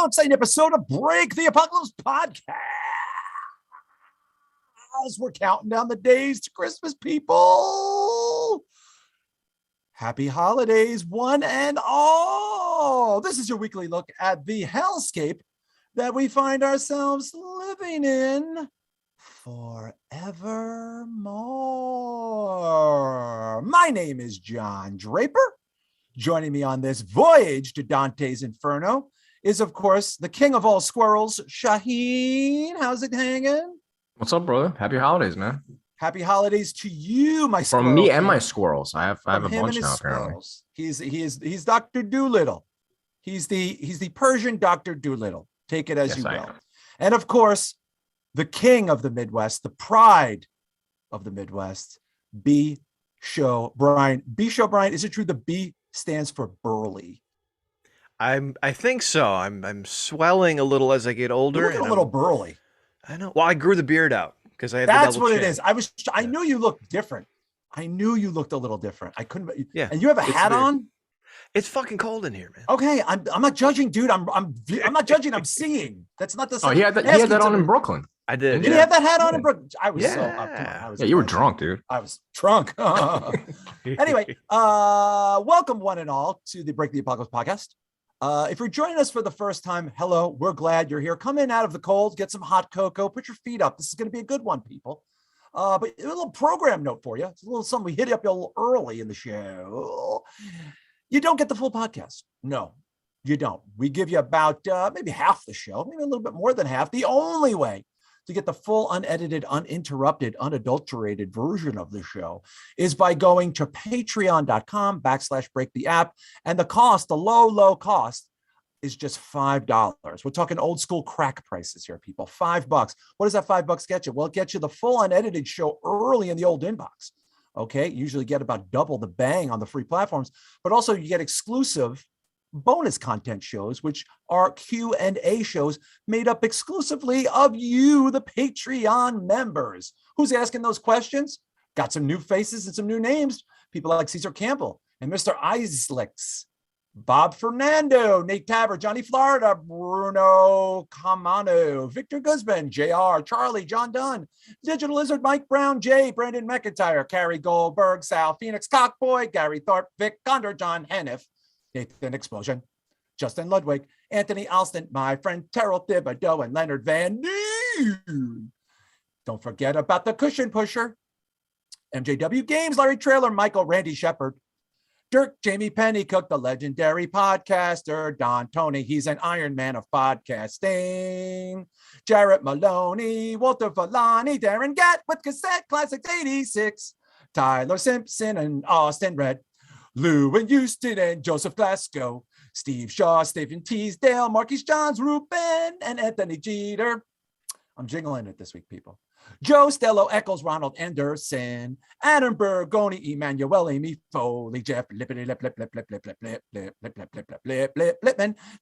exciting episode of Break the Apocalypse podcast. We're counting down the days to Christmas, people. Happy holidays, one and all. This is your weekly look at the hellscape that we find ourselves living in forevermore. My name is John Draper. Joining me on this voyage to Dante's Inferno is, of course, the king of all squirrels, Shahin. How's it hanging? What's up, brother? Happy holidays, man. Happy holidays to you, my squirrel. From me king. and my squirrels. I have a bunch now, apparently. He's Dr. Doolittle. He's the Persian Dr. Doolittle. Take it as you will. And of course, the king of the Midwest, the pride of the Midwest, B. Show Brian. B. Show Brian. Is it true the B stands for burly? I think so. I'm swelling a little as I get older. You're looking a little burly. I know. Well, I grew the beard out because I had That's the what chin. it is. I knew you looked different. I knew you looked a little different. I couldn't. Yeah. And you have a hat weird. on. It's fucking cold in here, man. Okay, I'm not judging, dude. I'm not judging. I'm seeing. That's not the same. Oh, he had that on in Brooklyn. I did. Did he have that hat on in Brooklyn? I was Yeah. Yeah, you were drunk, dude. I was drunk. Anyway, welcome one and all to the Break the Apocalypse podcast. If you're joining us for the first time, hello, we're glad you're here. Come in out of the cold, get some hot cocoa, put your feet up. This is going to be a good one, people. But a little program note for you. It's a little something we hit up a little early in the show. You don't get the full podcast. No, you don't. We give you about maybe half the show, maybe a little bit more than half. The only way to get the full, unedited, uninterrupted, unadulterated version of the show is by going to patreon.com/break the app. And the cost, the low cost, is just $5. We're talking old school crack prices here, people. $5. What does that $5 get you? Well, it gets you the full unedited show early in the old inbox. Okay, you usually get about double the bang on the free platforms, but also you get exclusive bonus content shows, which are Q&A shows made up exclusively of you, the Patreon members. Who's asking those questions? Got some new faces and some new names. People like Caesar Campbell and Mr. Islix, Bob Fernando, Nate Taver, Johnny Florida, Bruno Camano, Victor Guzman, JR, Charlie, John Dunn, Digital Lizard, Mike Brown, Jay, Brandon McIntyre, Carrie Goldberg, Sal Phoenix, Cockboy, Gary Thorpe, Vic Condor, John Hennif, Nathan Explosion, Justin Ludwig, Anthony Alston, my friend Terrell Thibodeau, and Leonard Van Noon. Don't forget about the Cushion Pusher, MJW Games, Larry Trailer, Michael, Randy Shepard, Dirk, Jamie Pennycook, the legendary podcaster, Don Tony, he's an Iron Man of podcasting, Jarrett Maloney, Walter Villani, Darren Gatt with Cassette Classics 86, Tyler Simpson and Austin Red, Lou and Houston and Joseph Glasgow, Steve Shaw, Stephen Teasdale, Marquis Johns, Ruben, and Anthony Jeter. I'm jingling it this week, people. Joe Stello, Eccles, Ronald Anderson, Adam Bergoni, Emanuele, Amy Foley, Jeff Lippman,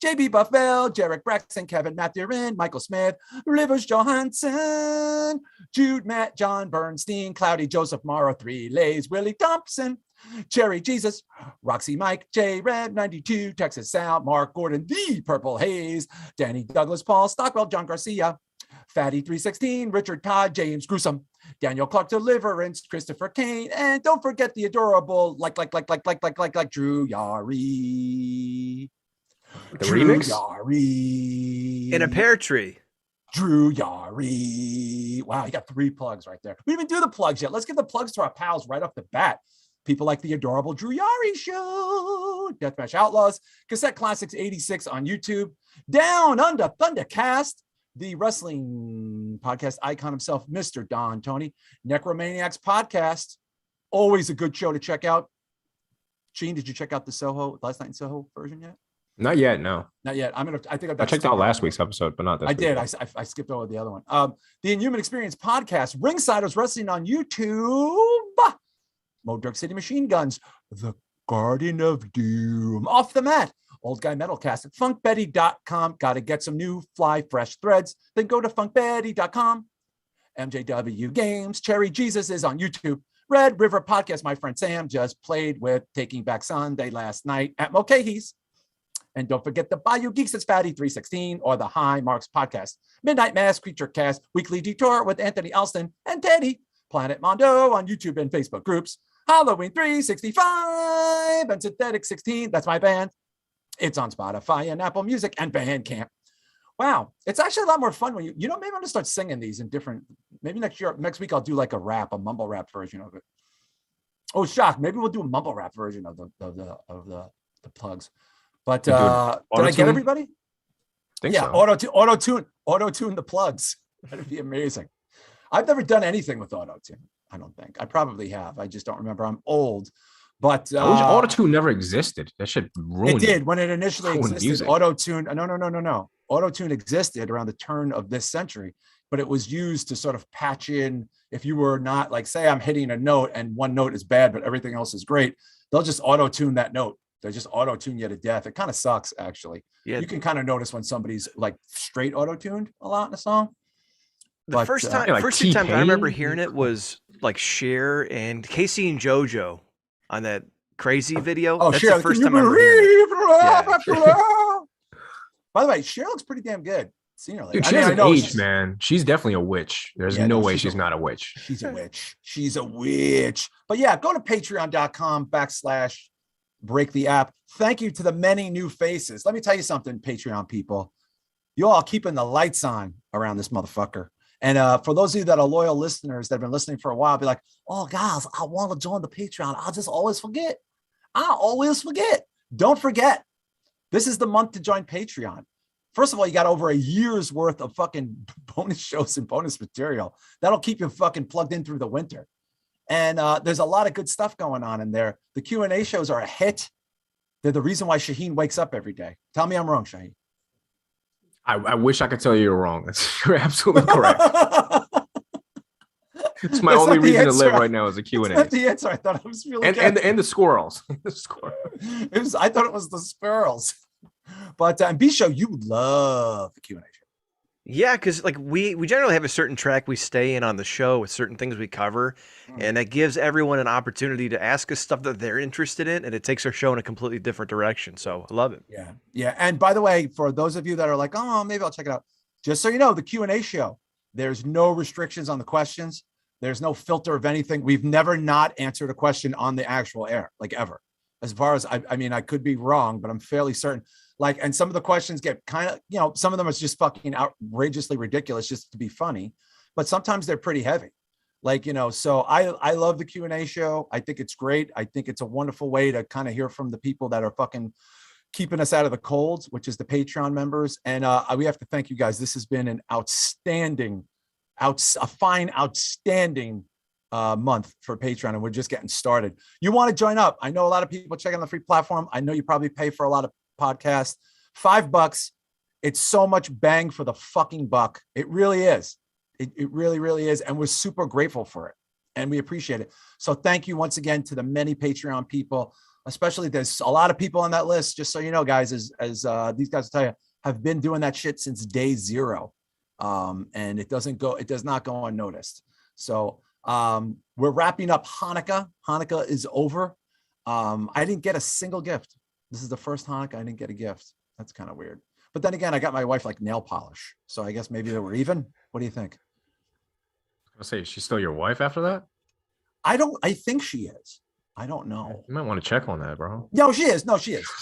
JB Buffell, Jarek Braxton, Kevin Mathurin, Michael Smith, Rivers Johansson, Jude Matt, John Bernstein, Cloudy Joseph Morrow, Three Lays, Willie Thompson, Cherry Jesus, Roxy Mike, J Red 92, Texas Sal, Mark Gordon, The Purple Haze, Danny Douglas, Paul Stockwell, John Garcia, Fatty 316, Richard Todd, James Gruesome, Daniel Clark Deliverance, Christopher Kane, and don't forget the adorable like Drew Yari. The remix? Yari. In a pear tree. Drew Yari. Wow, you got 3 plugs right there. We didn't even do the plugs yet. Let's give the plugs to our pals right off the bat. People like the adorable Drew Yari Show, Deathmatch Outlaws, Cassette Classics 86 on YouTube, Down Under Thundercast, the wrestling podcast icon himself, Mr. Don Tony, Necromaniacs Podcast, always a good show to check out. Gene, did you check out the Soho, Last Night in Soho version yet? Not yet, no. Not yet. I checked out last week's episode, but not this. I did. I skipped over the other one. The Inhuman Experience Podcast, Ringsiders Wrestling on YouTube, Modric City Machine Guns, The Garden of Doom, Off the Mat, Old Guy Metalcast at funkbetty.com. Got to get some new fly fresh threads. Then go to funkbetty.com. MJW Games. Cherry Jesus is on YouTube. Red River Podcast. My friend Sam just played with Taking Back Sunday last night at Mulcahy's. And don't forget the Bayou Geeks, it's Fatty 316 or the High Marks podcast. Midnight Mass, Creature Cast, Weekly Detour with Anthony Alston and Teddy. Planet Mondo on YouTube and Facebook groups. Halloween 365 and Synthetic 16. That's my band. It's on Spotify and Apple Music and Bandcamp. Wow. It's actually a lot more fun when maybe I'm going to start singing these in different, maybe next week I'll do like a mumble rap version of it. Oh, shock. Maybe we'll do a mumble rap version of the plugs. But did I get everybody? Think yeah, so. auto-tune the plugs. That'd be amazing. I've never done anything with auto-tune. I don't think. I probably have. I just don't remember. I'm old. But I wish auto-tune never existed. That should ruin it. Did when it initially existed. Music. Auto-tune. No. Auto-tune existed around the turn of this century, but it was used to sort of patch in if you were not like, say I'm hitting a note and one note is bad, but everything else is great. They'll just auto-tune that note. They just auto-tune you to death. It kind of sucks, actually. Yeah. You can kind of notice when somebody's like straight auto-tuned a lot in a song. The first two times I remember hearing it was like Cher and Casey and JoJo on that Crazy video. Oh, that's Cher, the first time I remember hearing it. By the way, Cher looks pretty damn good. Dude, she has an age, man. She's definitely a witch. There's no way she's not a witch. She's a witch. She's a witch. But yeah, go to patreon.com/break the app. Thank you to the many new faces. Let me tell you something, Patreon people. You all keeping the lights on around this motherfucker. And for those of you that are loyal listeners that have been listening for a while, be like, oh, guys, I want to join the Patreon. I'll just always forget. Don't forget. This is the month to join Patreon. First of all, you got over a year's worth of fucking bonus shows and bonus material. That'll keep you fucking plugged in through the winter. And there's a lot of good stuff going on in there. The Q&A shows are a hit. They're the reason why Shahin wakes up every day. Tell me I'm wrong, Shahin. I wish I could tell you you're wrong. You're absolutely correct. It's my only reason to live right now is a Q&A. That's the answer. I thought it was really good. And the squirrels. I thought it was the squirrels. But B-Show, you love the Q&A show. Yeah, because like we generally have a certain track we stay in on the show with certain things we cover, and that gives everyone an opportunity to ask us stuff that they're interested in, and it takes our show in a completely different direction. So I love it. Yeah. And by the way, for those of you that are like, oh, maybe I'll check it out. Just so you know, the Q&A show, there's no restrictions on the questions. There's no filter of anything. We've never not answered a question on the actual air, like ever. As far as I mean, I could be wrong, but I'm fairly certain. Like, and some of the questions get kind of, some of them are just fucking outrageously ridiculous just to be funny, but sometimes they're pretty heavy. Like, so I love the Q&A show. I think it's great. I think it's a wonderful way to kind of hear from the people that are fucking keeping us out of the cold, which is the Patreon members. And we have to thank you guys. This has been an outstanding month for Patreon, and we're just getting started. You want to join up? I know a lot of people check on the free platform. I know you probably pay for a lot of podcasts. $5. It's so much bang for the fucking buck. It really is. It really, really is. And we're super grateful for it. And we appreciate it. So thank you once again to the many Patreon people, especially there's a lot of people on that list, just so you know, guys, as these guys will tell you, have been doing that shit since day zero. And it does not go unnoticed. So we're wrapping up Hanukkah. Hanukkah is over. I didn't get a single gift. This is the first Hanukkah I didn't get a gift. That's kind of weird. But then again, I got my wife like nail polish. So I guess maybe they were even. What do you think? I'll say, she's still your wife after that? I think she is. I don't know. You might want to check on that, bro. No, she is.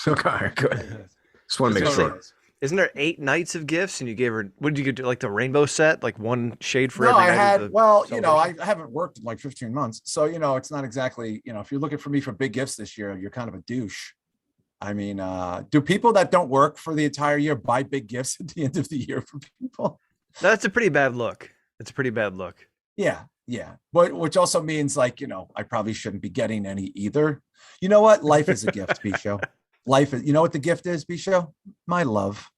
Okay, good. Just want to make sure. Isn't there 8 nights of gifts, and you gave her, what did you do, like the rainbow set, like one shade for every night? I haven't worked in like 15 months. So, it's not exactly, if you're looking for me for big gifts this year, you're kind of a douche. I mean, do people that don't work for the entire year buy big gifts at the end of the year for people? That's a pretty bad look. It's a pretty bad look. Yeah. But which also means like, I probably shouldn't be getting any either. You know what? Life is a gift, B-Show. Life is, you know what the gift is, B-Show? My love.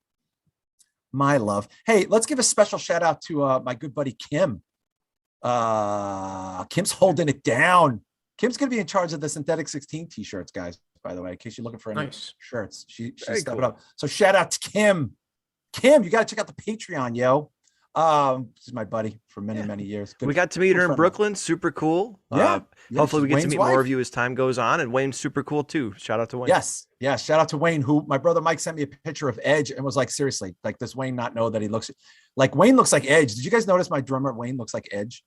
Hey, let's give a special shout out to my good buddy, Kim. Kim's holding it down. Kim's going to be in charge of the Synthetic 16 t-shirts, guys, by the way, in case you're looking for any shirts. She's stepping up. So shout out to Kim. Kim, you got to check out the Patreon, yo. This is my buddy for many years. We got to meet her in Brooklyn. Super cool. Yeah. Hopefully we get to meet more of you as time goes on. And Wayne's super cool too. Shout out to Wayne. Yes. Shout out to Wayne, who my brother Mike sent me a picture of Edge and was like, seriously, like, does Wayne not know that he looks like Wayne looks like Edge? Did you guys notice my drummer Wayne looks like Edge?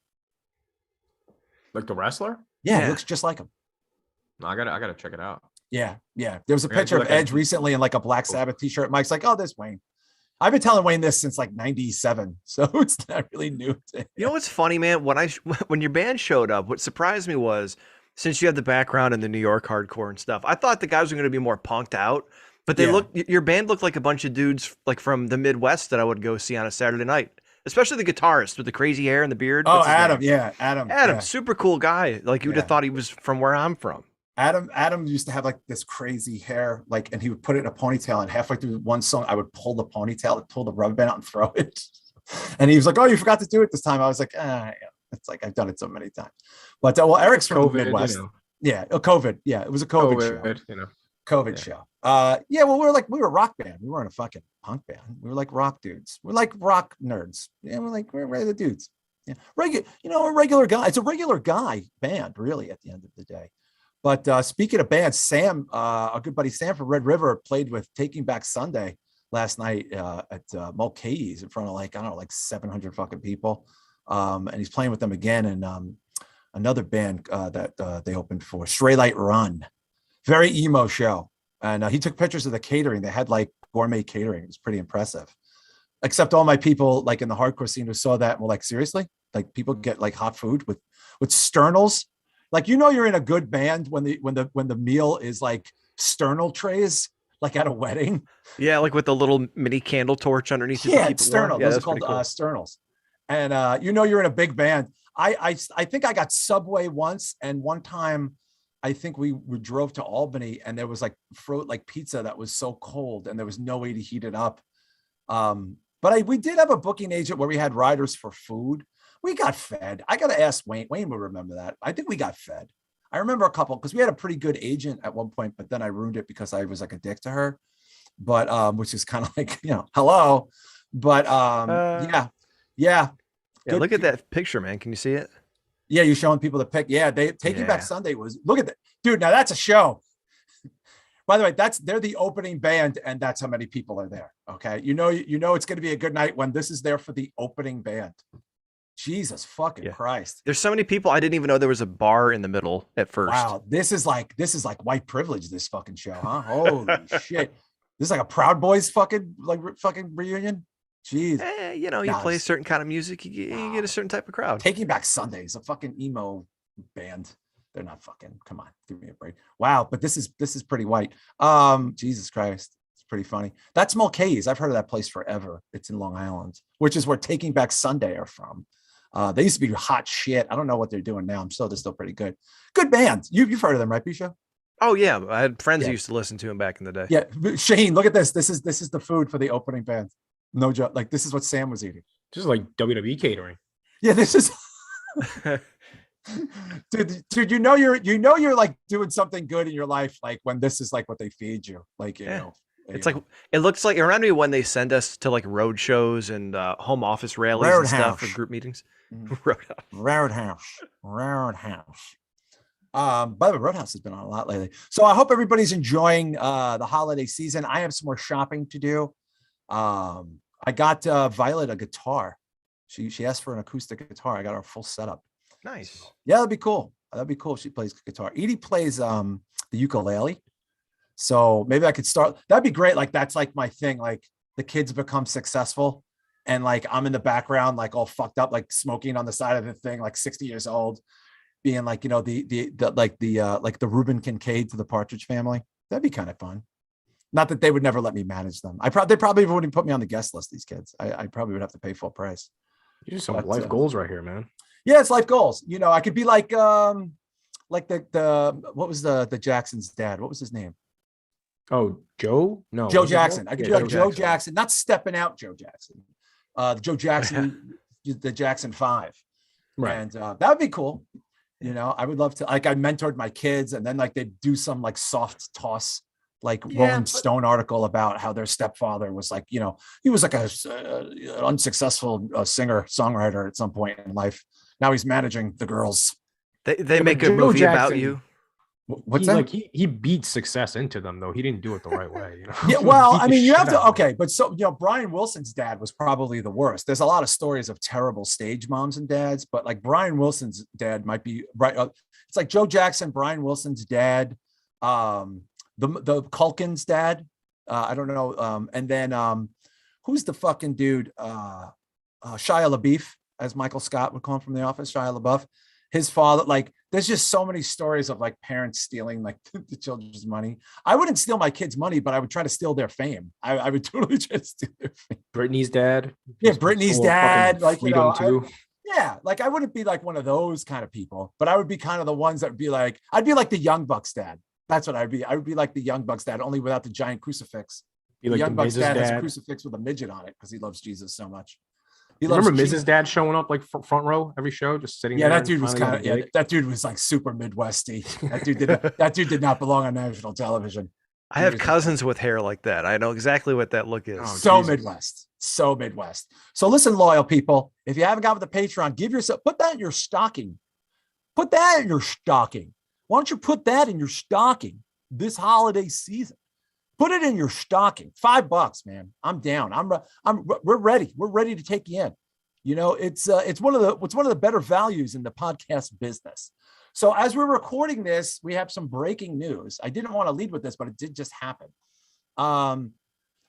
Like the wrestler? Yeah. He looks just like him. No, I gotta check it out. Yeah. There was a picture of Edge recently in like a Black Sabbath t-shirt. Mike's like, oh, there's Wayne. I've been telling Wayne this since like 97, so it's not really new to him. You know what's funny, man? When your band showed up, what surprised me was, since you had the background in the New York hardcore and stuff, I thought the guys were going to be more punked out, but your band looked like a bunch of dudes like from the Midwest that I would go see on a Saturday night, especially the guitarist with the crazy hair and the beard. Oh, Adam. Yeah. Adam, super cool guy. Like you would have thought he was from where I'm from. Adam used to have like this crazy hair, like, and he would put it in a ponytail, and halfway through one song, I would pull the ponytail, pull the rubber band out and throw it. And he was like, oh, you forgot to do it this time. I was like, it's like, I've done it so many times. But Eric's from the Midwest. Yeah. COVID. Yeah. It was a COVID show. COVID show. Well, we were a rock band. We weren't a fucking punk band. We were like rock dudes. We're like rock nerds. Yeah. We're regular dudes. Yeah. A regular guy. It's a regular guy band, really, at the end of the day. But speaking of bands, Sam, our good buddy Sam from Red River, played with Taking Back Sunday last night at Mulcahy's in front of like 700 fucking people. And he's playing with them again. And another band that they opened for, Stray Light Run. Very emo show. And he took pictures of the catering. They had like gourmet catering. It was pretty impressive. Except all my people like in the hardcore scene who saw that and were like, seriously? Like people get like hot food with sternals? Like, you're in a good band when the meal is like sternal trays, like at a wedding. Yeah, like with the little mini candle torch underneath. Yeah, it's sternal. Those are called cool. Sternals. And you're in a big band. I think I got Subway once, and one time I think we drove to Albany, and there was like pizza that was so cold, and there was no way to heat it up. But we did have a booking agent where we had riders for food. We got fed. I got to ask Wayne. Wayne will remember that. I think we got fed. I remember a couple because we had a pretty good agent at one point, but then I ruined it because I was like a dick to her. But which is kind of like, hello. But yeah. Look at that picture, man. Can you see it? Yeah, you're showing people the pic. Yeah, Taking Back Sunday was. Look at that, dude. Now that's a show. By the way, they're the opening band, and that's how many people are there. Okay, you know it's going to be a good night when this is there for the opening band. Jesus fucking Christ. There's so many people. I didn't even know there was a bar in the middle at first. Wow. This is like white privilege, this fucking show, huh? Holy shit. This is like a Proud Boys fucking reunion. Jeez. You play a certain kind of music, you get a certain type of crowd. Taking Back Sunday is a fucking emo band. They're not fucking, come on, give me a break. Wow. But this is pretty white. Jesus Christ. It's pretty funny. That's Mulcahy's. I've heard of that place forever. It's in Long Island, which is where Taking Back Sunday are from. They used to be hot shit. I don't know what they're doing now. They're still pretty good. Good band. You've heard of them, right, Bisha? Oh yeah, I had friends who used to listen to them back in the day. Yeah, Shahin, look at this. This is the food for the opening band. No joke. Like this is what Sam was eating. Just like WWE catering. Yeah, this is. dude, you're like doing something good in your life, like when this is like what they feed you, like It's like it looks like it reminded me when they send us to like road shows and home office rallies and stuff for group meetings. Roadhouse. By the way, Roadhouse has been on a lot lately. So I hope everybody's enjoying the holiday season. I have some more shopping to do. I got Violet a guitar. She asked for an acoustic guitar. I got her a full setup. Nice. Yeah, that'd be cool. She plays guitar. Edie plays the ukulele. So maybe I could start. That'd be great. Like that's like my thing. Like the kids become successful, and like I'm in the background, like all fucked up, like smoking on the side of the thing, like 60 years old, being like the Reuben Kincaid to the Partridge Family. That'd be kind of fun. Not that they would never let me manage them. They probably wouldn't put me on the guest list. These kids, I probably would have to pay full price. You do some life goals right here, man. Yeah, it's life goals. I could be like the what was the Jackson's dad? What was his name? Oh, Joe? No. Joe Jackson. I could do like Joe Jackson, not stepping out Joe Jackson. Joe Jackson, the Jackson 5. Right. And that would be cool. I would love to, like I mentored my kids and then like they do some like soft toss like Rolling Stone article about how their stepfather was like, you know, he was like a unsuccessful singer songwriter at some point in life. Now he's managing the girls. They make a movie about you. What's that? Like he beat success into them though. He didn't do it the right way. You know? Yeah, well, I mean, you have to. Okay, but so you know, Brian Wilson's dad was probably the worst. There's a lot of stories of terrible stage moms and dads, but like Brian Wilson's dad might be right. It's like Joe Jackson, Brian Wilson's dad, the Culkin's dad. I don't know. And then who's the fucking dude? Shia LaBeouf, as Michael Scott would call him from The Office. Shia LaBeouf. His father, like, there's just so many stories of like parents stealing like the children's money. I wouldn't steal my kids' money, but I would try to steal their fame. I would totally try to steal their fame. Britney's dad. Yeah, Britney's dad. Like, you know, too. Yeah, like I wouldn't be like one of those kind of people, but I would be kind of the ones that would be like, I'd be like the Young Bucks dad. That's what I'd be. I would be like the Young Bucks dad, only without the giant crucifix. The Young Bucks dad has a crucifix with a midget on it because he loves Jesus so much. Remember Mrs. Dad showing up like front row every show, just sitting there? Yeah, that dude was kind of that dude was like super Midwesty. That dude did not belong on national television. I have cousins with hair like that. I know exactly what that look is. Oh, so Jesus. So Midwest. So listen, loyal people, if you haven't got with the Patreon, put that in your stocking. Put that in your stocking. Why don't you put that in your stocking this holiday season? Put it in your stocking. $5, man. I'm down. We're ready. We're ready to take you in. You know, it's one of the better values in the podcast business. So as we're recording this, we have some breaking news. I didn't want to lead with this, but it did just happen.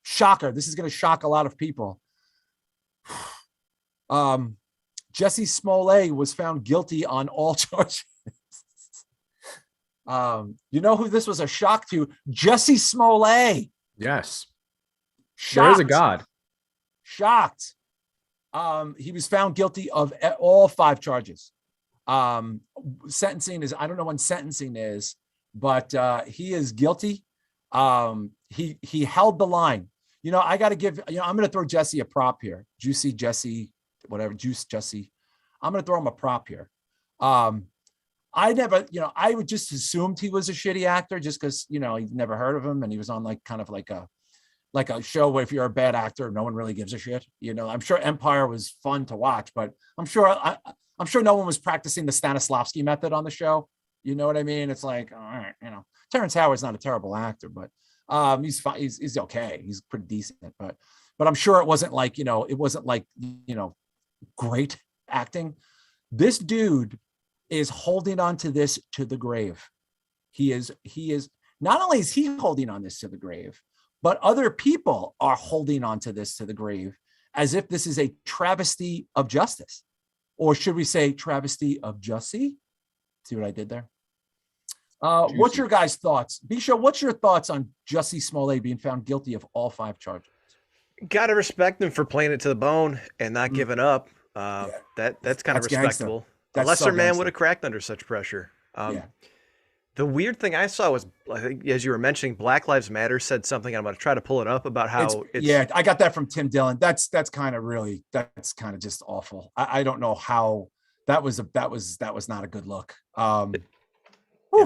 Shocker. This is going to shock a lot of people. Jussie Smollett was found guilty on all charges. You know who this was a shock to? Jussie Smollett. Yes. Shocked. There is a God. Shocked. He was found guilty of all 5 charges. Sentencing is, I don't know when sentencing is, but he is guilty. He held the line. You know, I got to give, you know, I'm going to throw Jussie a prop here. Juicy Jussie, whatever, Juice Jussie. I'm going to throw him a prop here. I never, you know, I would just assumed he was a shitty actor just because, you know, you've never heard of him. And he was on like kind of like a show where if you're a bad actor, no one really gives a shit. You know, I'm sure Empire was fun to watch, but I'm sure no one was practicing the Stanislavski method on the show. You know what I mean? It's like, all right, you know, Terrence Howard's not a terrible actor, but he's fine. He's okay. He's pretty decent, but I'm sure it wasn't like, you know, great acting. This dude is holding on to this to the grave. He is not only is he holding on this to the grave, but other people are holding on to this to the grave as if this is a travesty of justice. Or should we say travesty of Jussie? See what I did there? What's your guys' thoughts? Bisha, what's your thoughts on Jussie Smollett being found guilty of all 5 charges? Gotta respect him for playing it to the bone and not giving up. That's kind of respectable. A lesser man would have cracked under such pressure. The weird thing I saw was, I think, as you were mentioning, Black Lives Matter said something. I'm going to try to pull it up about how it's I got that from Tim Dillon. That's kind of just awful. I don't know how that was not a good look. I'm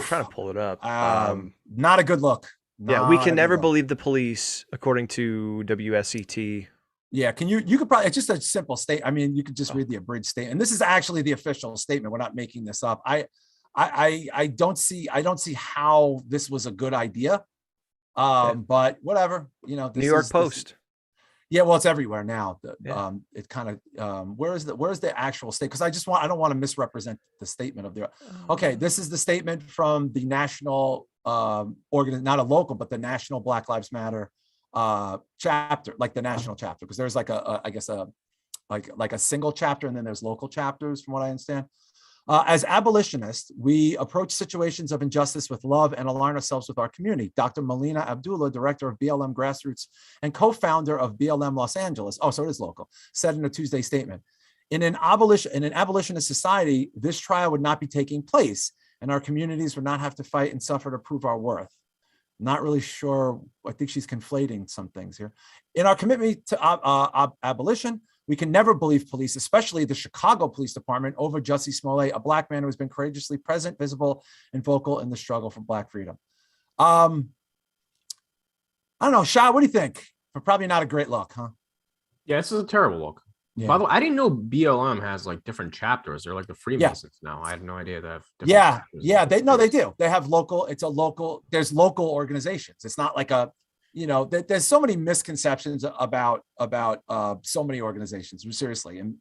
trying to pull it up. Not a good look. We can never believe the police, according to WSET. Yeah, you could probably, it's just a simple statement. I mean, you could just read the abridged statement. And this is actually the official statement. We're not making this up. I don't see how this was a good idea. But whatever, you know, New York Post. Yeah, well, it's everywhere now. It kind of where's the actual state? Because I don't want to misrepresent the statement of the. Okay, this is the statement from the national not a local, but the National Black Lives Matter chapter, like the national chapter, because there's like I guess a single chapter and then there's local chapters, from what I understand. As abolitionists, we approach situations of injustice with love and align ourselves with our community. Dr. Melina Abdullah, director of BLM Grassroots and co-founder of BLM Los Angeles, so it is local, said in a Tuesday statement, in an abolitionist society, this trial would not be taking place and our communities would not have to fight and suffer to prove our worth. Not really sure. I think she's conflating some things here. In our commitment to abolition, we can never believe police, especially the Chicago Police Department, over Jussie Smollett, a Black man who has been courageously present, visible, and vocal in the struggle for Black freedom. I don't know, Shah, what do you think? But probably not a great look, huh? Yeah, this is a terrible look. Yeah. By the way, I didn't know BLM has like different chapters. They're like the Freemasons now. I had no idea they have different chapters. They do. They have local, there's local organizations. It's not like there's so many misconceptions about so many organizations, seriously. And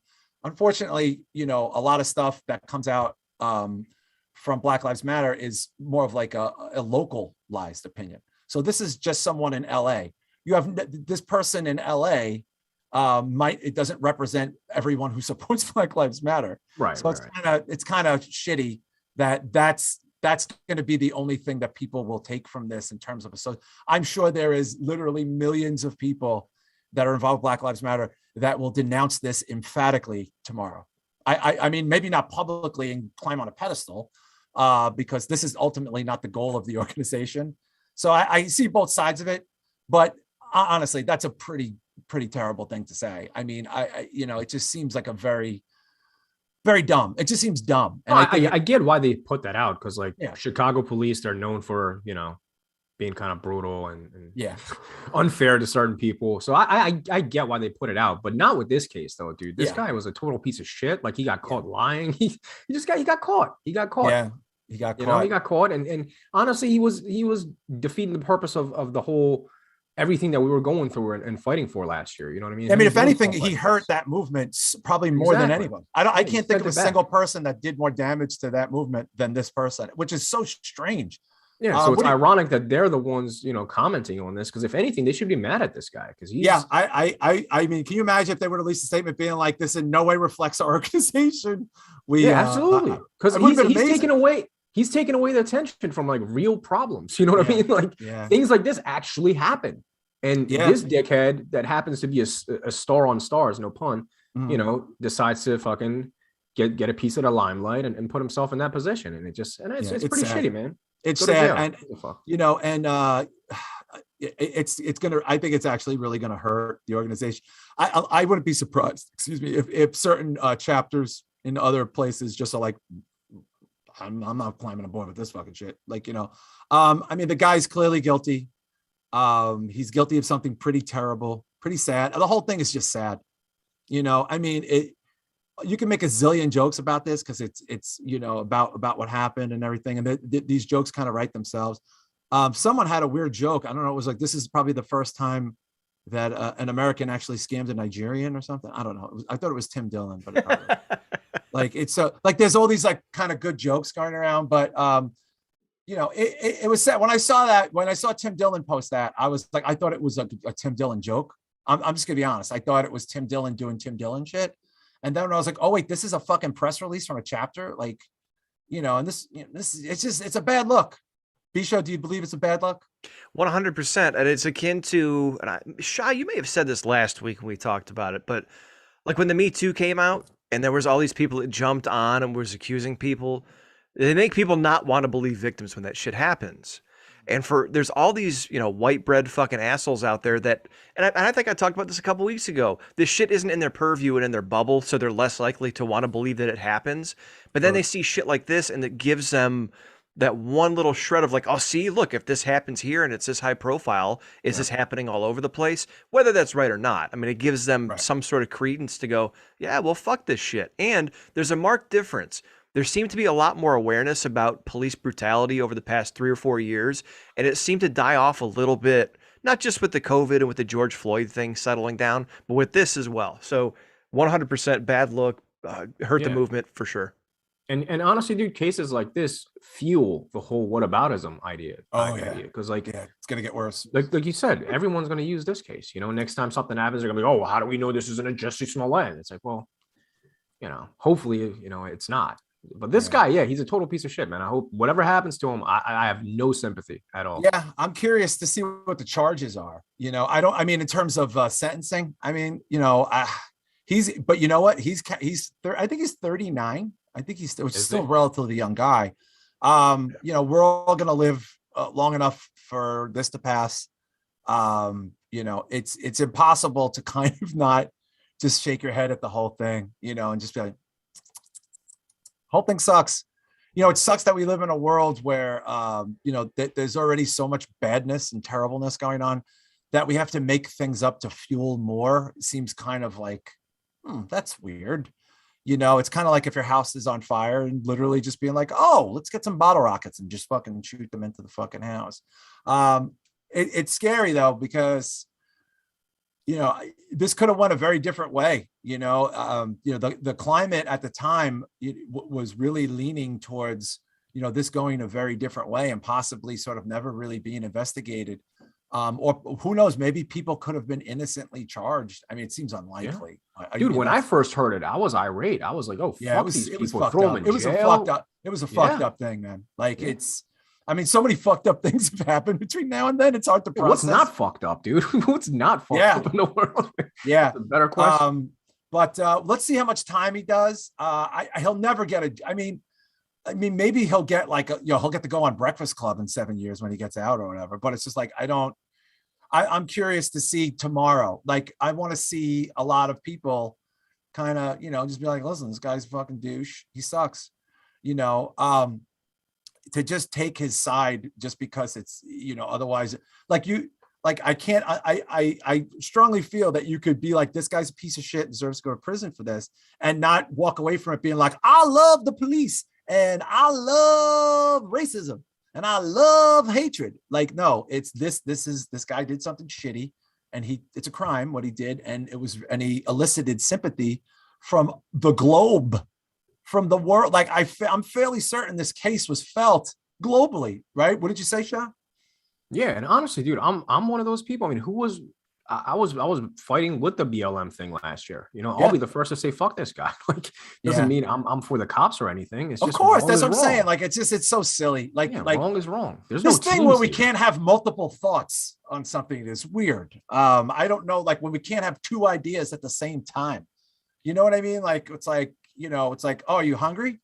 unfortunately, a lot of stuff that comes out from Black Lives Matter is more of like a localized opinion. So this is just someone in LA. You have this person in LA it doesn't represent everyone who supports Black Lives Matter. Right. So it's kind of shitty that's going to be the only thing that people will take from this in terms of so I'm sure there is literally millions of people that are involved with Black Lives Matter that will denounce this emphatically tomorrow. I mean, maybe not publicly and climb on a pedestal because this is ultimately not the goal of the organization. So I see both sides of it, but honestly, that's a pretty terrible thing to say. I mean, it just seems like a very, very dumb. It just seems dumb. And I get why they put that out because, Chicago police, they're known for being kind of brutal and unfair to certain people. So I get why they put it out, but not with this case though, dude. This guy was a total piece of shit. Like he got caught lying. He got caught. He got caught. Yeah, he got caught. He got caught, and honestly, he was defeating the purpose of the whole. Everything that we were going through and fighting for last year, you know what I mean? I mean, if anything, he hurt that movement probably more than anyone. I can't think of a single person that did more damage to that movement than this person, which is so strange. Yeah, so it's ironic that they're the ones, commenting on this because if anything, they should be mad at this guy because he's. Yeah, I mean, can you imagine if they would release a statement being like, "This in no way reflects our organization"? Absolutely, because he's taken away. He's taken away the attention from like real problems. You know what I mean? Like things like this actually happen. And this dickhead that happens to be a star on stars, no pun, decides to fucking get a piece of the limelight and put himself in that position. And it's pretty shitty, man. It's sad. And, it's going to, I think it's actually really going to hurt the organization. I wouldn't be surprised, if certain chapters in other places just are like, I'm not climbing aboard with this fucking shit. I mean, the guy's clearly guilty. He's guilty of something pretty terrible, pretty sad. The whole thing is just sad. I mean, you can make a zillion jokes about this because it's about what happened and everything. And these jokes kind of write themselves. Someone had a weird joke. I don't know. It was like, this is probably the first time that an American actually scammed a Nigerian or something. I don't know. I thought it was Tim Dillon, but it's there's all these kind of good jokes going around, but it was sad when I saw Tim Dillon post that. I was like, I thought it was a Tim Dillon joke. I'm just gonna be honest. I thought it was Tim Dillon doing Tim Dillon shit, and then I was like, oh wait, this is a fucking press release from a chapter, and this it's a bad look. Bisho, do you believe it's a bad look? 100%, and it's akin to, Shah, you may have said this last week when we talked about it, but like when the Me Too came out and there was all these people that jumped on and was accusing people, they make people not want to believe victims when that shit happens. And there's all these, white bread fucking assholes out there that, and I think I talked about this a couple weeks ago. This shit isn't in their purview and in their bubble, so they're less likely to want to believe that it happens. But then they see shit like this and it gives them that one little shred of like, oh, see, look, if this happens here and it's this high profile, is this happening all over the place? Whether that's right or not. I mean, it gives them some sort of credence to go, yeah, well, fuck this shit. And there's a marked difference. There seemed to be a lot more awareness about police brutality over the past 3 or 4 years, and it seemed to die off a little bit, not just with the COVID and with the George Floyd thing settling down, but with this as well. So 100% bad look, hurt the movement for sure. And honestly, dude, cases like this fuel the whole whataboutism idea. Because it's gonna get worse. Like you said, everyone's gonna use this case. Next time something happens, they're gonna be, oh, how do we know this isn't a Jussie Smollett? It's like, well, hopefully, it's not. But this guy, he's a total piece of shit, man. I hope whatever happens to him, I have no sympathy at all. Yeah, I'm curious to see what the charges are. I mean, in terms of sentencing, I mean, but you know what? I think he's 39. I think he's still a relatively young guy. We're all going to live long enough for this to pass. It's impossible to kind of not just shake your head at the whole thing, and just be like, whole thing sucks. It sucks that we live in a world where, there's already so much badness and terribleness going on that we have to make things up to fuel more seems kind of like, that's weird. It's kind of like if your house is on fire and literally just being like, oh, let's get some bottle rockets and just fucking shoot them into the fucking house. It's scary though, because, this could have went a very different way. The climate at the time was really leaning towards, this going a very different way and possibly sort of never really being investigated. Or who knows, maybe people could have been innocently charged. I mean, it seems unlikely. Yeah. Dude, when I first heard it, I was irate. I was like, oh, yeah, fuck these people, throw them in jail. It was a fucked up thing, man. Like so many fucked up things have happened between now and then. It's hard to process. What's not fucked up, dude? What's not fucked up in the world? Yeah. That's a better question. But let's see how much time he does. He'll never get I mean, maybe he'll get he'll get to go on Breakfast Club in 7 years when he gets out or whatever. But it's just like, I'm curious to see tomorrow. Like, I want to see a lot of people kind of, just be like, listen, this guy's a fucking douche. He sucks, to just take his side just because it's, otherwise I strongly feel that you could be like, this guy's a piece of shit, deserves to go to prison for this, and not walk away from it being like, I love the police and I love racism and I love hatred. Like, no, it's this guy did something shitty and it's a crime what he did. And he elicited sympathy from the globe, from the world. Like, I'm fairly certain this case was felt globally, right? What did you say, Shahin? Yeah, and honestly, dude, I'm one of those people. I mean, I was fighting with the BLM thing last year. I'll be the first to say fuck this guy. Like, doesn't mean I'm for the cops or anything. It's just, of course, that's what I'm saying. Like, it's so silly. Like wrong is wrong. There's this no thing where we can't have multiple thoughts on something is weird. I don't know, like when we can't have two ideas at the same time. You know what I mean? Like, it's like, it's like, oh, are you hungry?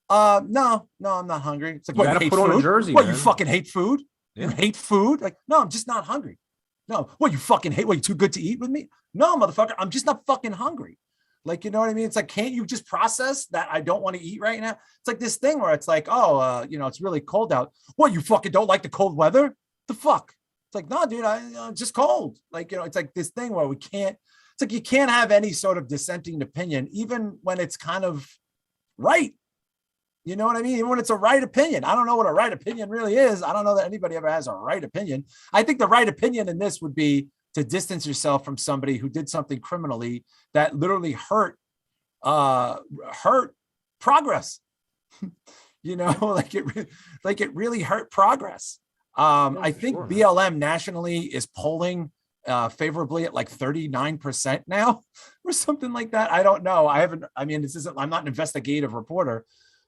No, I'm not hungry. It's like, you gotta put on a jersey. What, man? You fucking hate food? Yeah. You hate food? Like, no, I'm just not hungry. No, what, you fucking hate? What, you too good to eat with me? No, motherfucker, I'm just not fucking hungry. Like, you know what I mean? It's like, can't you just process that I don't want to eat right now? It's like this thing where it's like, oh, it's really cold out. What, you fucking don't like the cold weather? The fuck? It's like, no, dude, I'm just cold. Like, it's like this thing where we can't. It's like you can't have any sort of dissenting opinion, even when it's kind of right. You know what I mean? Even when it's a right opinion. I don't know what a right opinion really is. I don't know that anybody ever has a right opinion. I think the right opinion in this would be to distance yourself from somebody who did something criminally that literally hurt progress. Like it really hurt progress. I think BLM nationally is polling favorably at like 39% now or something like that. I don't know. I'm not an investigative reporter,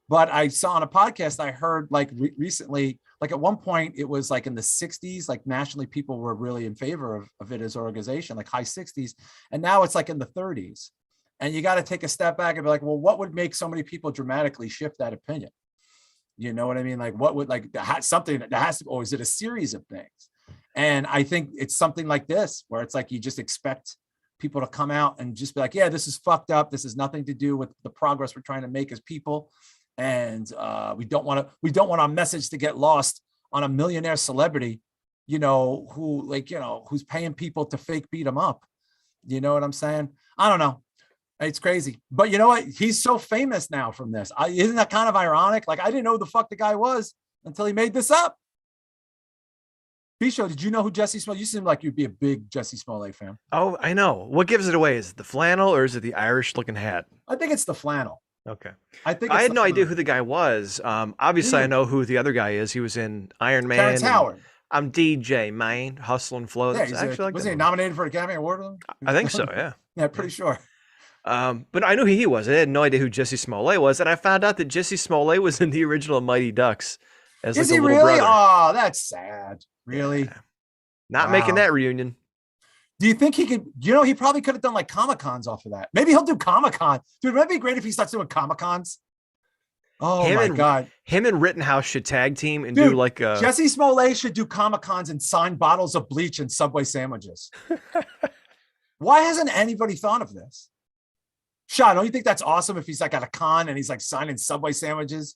but I saw on a podcast, I heard like recently, like at one point it was like in the 60s, like nationally people were really in favor of it as an organization, like high 60s. And now it's like in the 30s. And you got to take a step back and be like, well, what would make so many people dramatically shift that opinion? You know what I mean? Like what would something that has to, or is it a series of things? And I think it's something like this, where it's like, you just expect people to come out and just be like, yeah, this is fucked up. This has nothing to do with the progress we're trying to make as people. And we don't want our message to get lost on a millionaire celebrity, who's paying people to fake beat him up. You know what I'm saying? I don't know. It's crazy. But you know what? He's so famous now from this. Isn't that kind of ironic? Like, I didn't know who the fuck the guy was until he made this up. Bisho, did you know who Jussie Smollett? You seem like you'd be a big Jussie Smollett fan. Oh, I know. What gives it away? Is it the flannel or is it the Irish looking hat? I think it's the flannel. Okay. I had no idea who the guy was. Obviously, I know who the other guy is. He was in Iron Man. Terrence Howard. I'm DJ, man. Hustle and Flow. Yeah, was he nominated for an Academy Award? I think so, yeah. Yeah, pretty sure. But I knew who he was. I had no idea who Jussie Smollett was. And I found out that Jussie Smollett was in the original Mighty Ducks. Is he really? Brother. Oh, that's sad. Really? Yeah. Not making that reunion. Do you think he could, he probably could have done like Comic-Cons off of that. Maybe he'll do Comic-Con. Dude, wouldn't it be great if he starts doing Comic-Cons? Oh my God. Him and Rittenhouse should tag team and do like a... Jussie Smollett should do Comic-Cons and sign bottles of bleach and Subway sandwiches. Why hasn't anybody thought of this? Shahin, don't you think that's awesome if he's like at a con and he's like signing Subway sandwiches?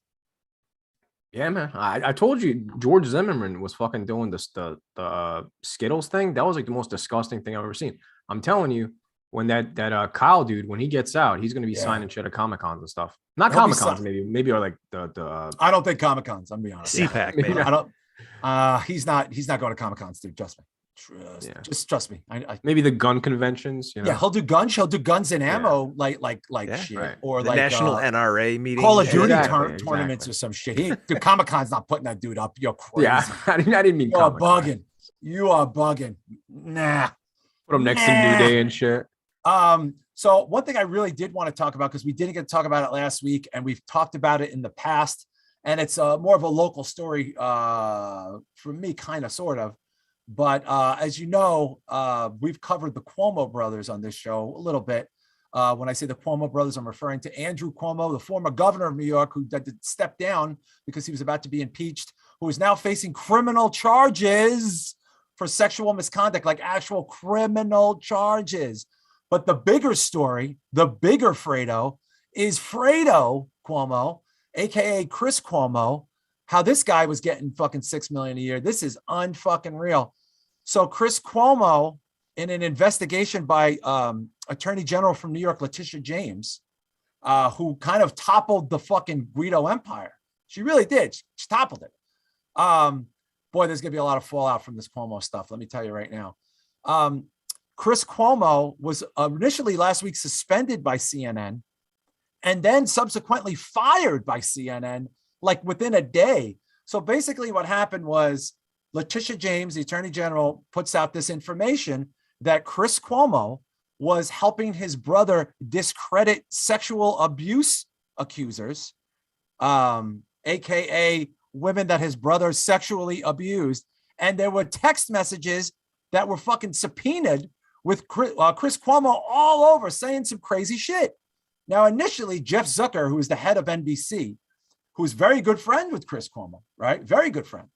Yeah, man. I told you George Zimmerman was fucking doing the Skittles thing. That was like the most disgusting thing I've ever seen. I'm telling you, when that Kyle dude, when he gets out, he's gonna be signing shit at Comic Cons and stuff. Not Comic Cons, maybe or like the. I don't think Comic Cons. I'm gonna be honest. CPAC, maybe. I don't. He's not going to Comic Cons, dude. Trust me. Just trust me. Maybe the gun conventions. You know? Yeah, he'll do guns. He'll do guns and ammo, like shit, right. Or the like national NRA meeting, Call of Duty tournaments or some shit. The Comic Con's not putting that dude up. You're crazy. Yeah, I didn't mean. You are bugging. You are bugging. Nah. Put him next to New Day and shit. So one thing I really did want to talk about, because we didn't get to talk about it last week, and we've talked about it in the past, and it's more of a local story for me, kind of, sort of. But as you know, we've covered the Cuomo brothers on this show a little bit. When I say the Cuomo brothers, I'm referring to Andrew Cuomo, the former governor of New York, who stepped down because he was about to be impeached, who is now facing criminal charges for sexual misconduct, like actual criminal charges. But the bigger story, the bigger Fredo, is Fredo Cuomo, aka Chris Cuomo. How this guy was getting fucking $6 million a year. This is unfucking real. So Chris Cuomo, in an investigation by Attorney General from New York, Letitia James, who kind of toppled the fucking Guido empire. She really did. She toppled it. Boy, there's gonna be a lot of fallout from this Cuomo stuff. Let me tell you right now. Chris Cuomo was initially last week suspended by CNN and then subsequently fired by CNN like within a day. So basically what happened was Letitia James, the Attorney General, puts out this information that Chris Cuomo was helping his brother discredit sexual abuse accusers, aka women that his brother sexually abused. And there were text messages that were fucking subpoenaed with Chris Cuomo all over saying some crazy shit. Now, initially, Jeff Zucker, who is the head of NBC, who's very good friend with Chris Cuomo, right? Very good friend,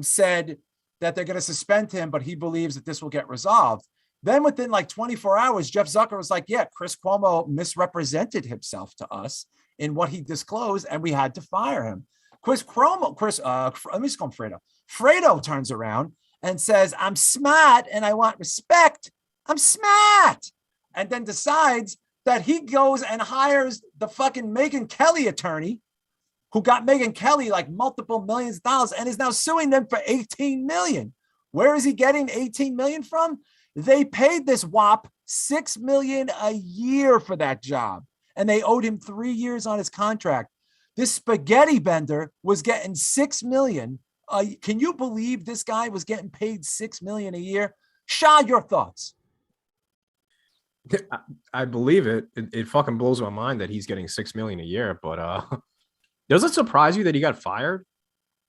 said that they're going to suspend him, but he believes that this will get resolved. Then within like 24 hours, Jeff Zucker was like, yeah, Chris Cuomo misrepresented himself to us in what he disclosed, and we had to fire him. Let me just call him Fredo. Fredo turns around and says, I'm smart and I want respect. I'm smart. And then decides that he goes and hires the fucking Megyn Kelly attorney, who got Megyn Kelly like multiple millions of dollars and is now suing them for 18 million. Where is he getting 18 million from? They paid this wop $6 million a year for that job, and they owed him 3 years on his contract. This spaghetti bender was getting $6 million. Can you believe this guy was getting paid $6 million a year? Shah, your thoughts? I believe it. It fucking blows my mind that he's getting $6 million a year. But does it surprise you that he got fired?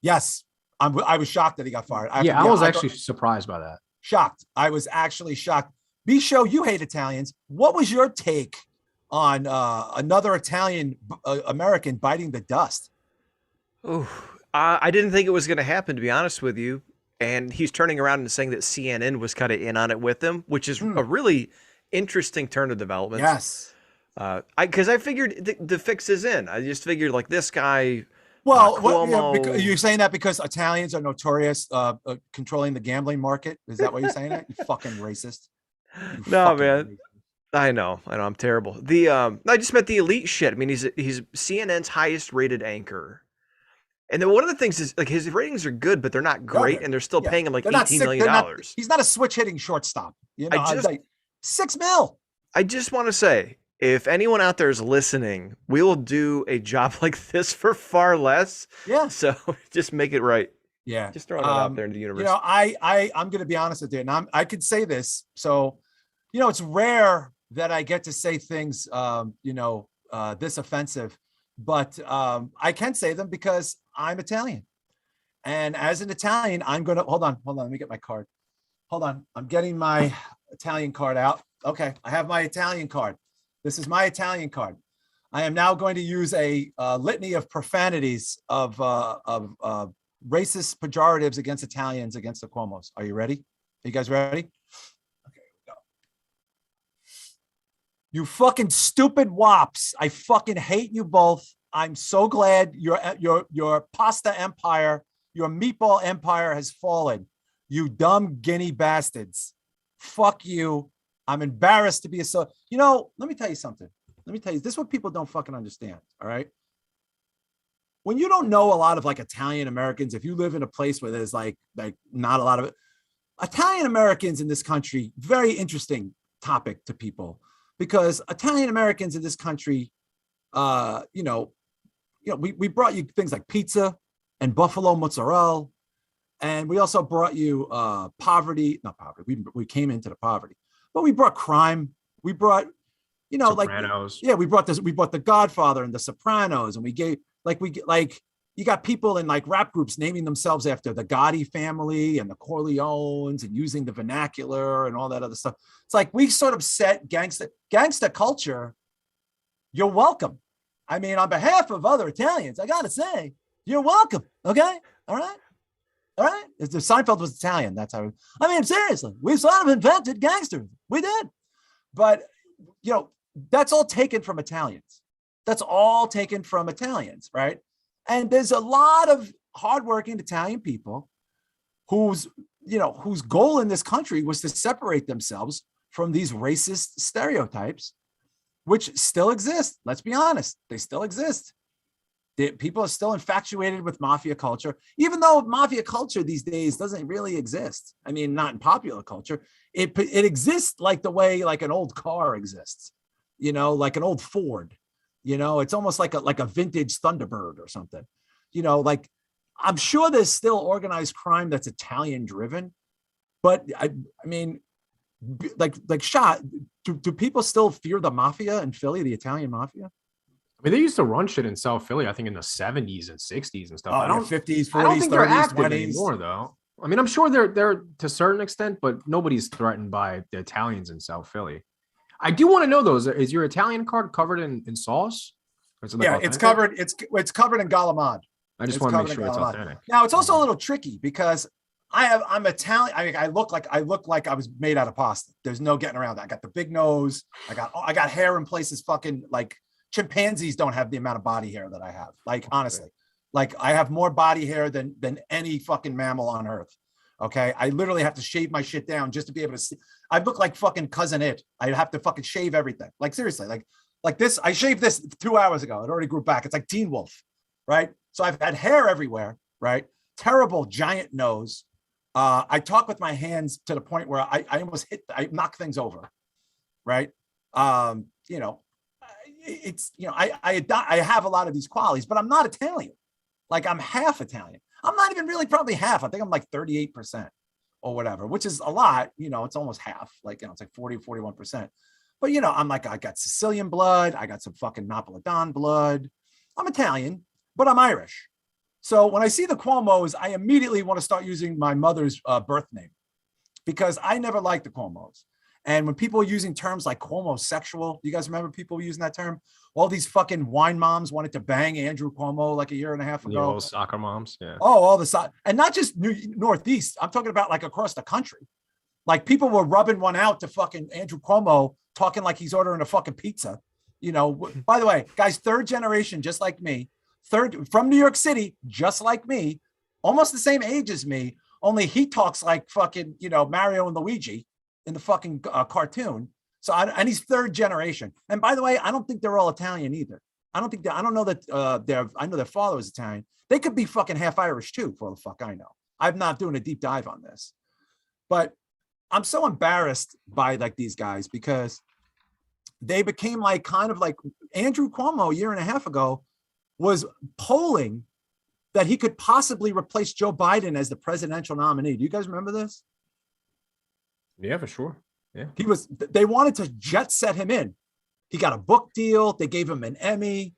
Yes, I was shocked that he got fired. I was actually surprised by that. Shocked. I was actually shocked. Bisho, you hate Italians. What was your take on another Italian American biting the dust? Oh, I didn't think it was going to happen, to be honest with you. And he's turning around and saying that CNN was kind of in on it with him, which is a really interesting turn of development. Yes. Because I figured the fix is in. I just figured like this guy. Well, you're saying that because Italians are notorious controlling the gambling market? Is that what you're saying? That you fucking racist. No, man. Racist. I know. I'm terrible. I just meant the elite shit. I mean, he's CNN's highest rated anchor. And then one of the things is like his ratings are good, but they're not great, and they're still paying him like $18 million. He's not a switch hitting shortstop. You know, like $6 million. I just want to say, if anyone out there is listening, we will do a job like this for far less. Yeah. So just make it right. Yeah. Just throwing it out there into the universe. You know, I'm going to be honest with you, and I could say this. So, you know, it's rare that I get to say things, this offensive, but I can say them because I'm Italian. And as an Italian, I'm going to hold on. Let me get my card. Hold on. I'm getting my Italian card out. Okay. I have my Italian card. This is my Italian card. I am now going to use a litany of profanities of racist pejoratives against Italians, against the Cuomos. Are you ready? Are you guys ready? Okay, here we go. You fucking stupid wops. I fucking hate you both. I'm so glad your pasta empire, your meatball empire has fallen. You dumb guinea bastards. Fuck you. I'm embarrassed to be let me tell you something. This is what people don't fucking understand. All right. When you don't know a lot of like Italian Americans, if you live in a place where there's like not a lot of it, Italian Americans in this country, very interesting topic to people, because Italian Americans in this country, we brought you things like pizza and buffalo mozzarella. And we also brought you not poverty. We came into the poverty, but we brought crime. We brought, Sopranos. we brought the Godfather and the Sopranos, and you got people in like rap groups naming themselves after the Gotti family and the Corleones and using the vernacular and all that other stuff. It's like we sort of set gangster culture. You're welcome. I mean, on behalf of other Italians, I got to say, you're welcome. Okay. All right. The Seinfeld was Italian. That's how. Seriously, we sort of invented gangsters. We did, but that's all taken from Italians. Right? And there's a lot of hardworking Italian people whose goal in this country was to separate themselves from these racist stereotypes, which still exist. Let's be honest, they still exist. People are still infatuated with mafia culture, even though mafia culture these days doesn't really exist. I mean, not in popular culture. It exists like the way like an old car exists, like an old Ford. It's almost like a vintage Thunderbird or something. I'm sure there's still organized crime that's Italian driven, but do people still fear the mafia in Philly, the Italian mafia? I mean, they used to run shit in South Philly, I think in the 70s and 60s and stuff. I don't 50s, 40s, I don't think 30s, they're active 20s anymore, though. I mean, I'm sure they're to a certain extent, but nobody's threatened by the Italians in South Philly. I do want to know, though, is your Italian card covered in sauce? It's covered. It's covered in galamad. I just want to make sure it's authentic. Now, it's also a little tricky because I'm Italian. I look like I was made out of pasta. There's no getting around that. I got the big nose. I got hair in places fucking like chimpanzees don't have the amount of body hair that I have. Like, honestly, like I have more body hair than any fucking mammal on earth. Okay. I literally have to shave my shit down just to be able to see. I look like fucking Cousin It. I have to fucking shave everything. Like, seriously, like this, I shaved this 2 hours ago. It already grew back. It's like Teen Wolf, right? So I've had hair everywhere, right? Terrible giant nose. I talk with my hands to the point where I almost I knock things over, right? I have a lot of these qualities, but I'm not Italian. Like, I'm half Italian. I'm not even really probably half. I think I'm like 38% or whatever, which is a lot. It's almost half. Like, it's like 40, 41%. But, I'm like, I got Sicilian blood. I got some fucking Napolitan blood. I'm Italian, but I'm Irish. So when I see the Cuomos, I immediately want to start using my mother's birth name, because I never liked the Cuomos. And when people are using terms like Cuomo-sexual, you guys remember people using that term? All these fucking wine moms wanted to bang Andrew Cuomo like a year and a half ago. All soccer moms, yeah. Oh, all the soccer, and not just Northeast. I'm talking about like across the country. Like, people were rubbing one out to fucking Andrew Cuomo, talking like he's ordering a fucking pizza. By the way, guys, third generation, just like me, from New York City, just like me, almost the same age as me, only he talks like fucking, Mario and Luigi in the fucking cartoon. So, and he's third generation. And by the way, I don't think they're all Italian either. I don't know that I know their father was Italian. They could be fucking half Irish too, for all the fuck I know. I'm not doing a deep dive on this, but I'm so embarrassed by like these guys, because they became like kind of like Andrew Cuomo a year and a half ago was polling that he could possibly replace Joe Biden as the presidential nominee. Do you guys remember this? Yeah, for sure. Yeah. They wanted to jet set him in. He got a book deal. They gave him an Emmy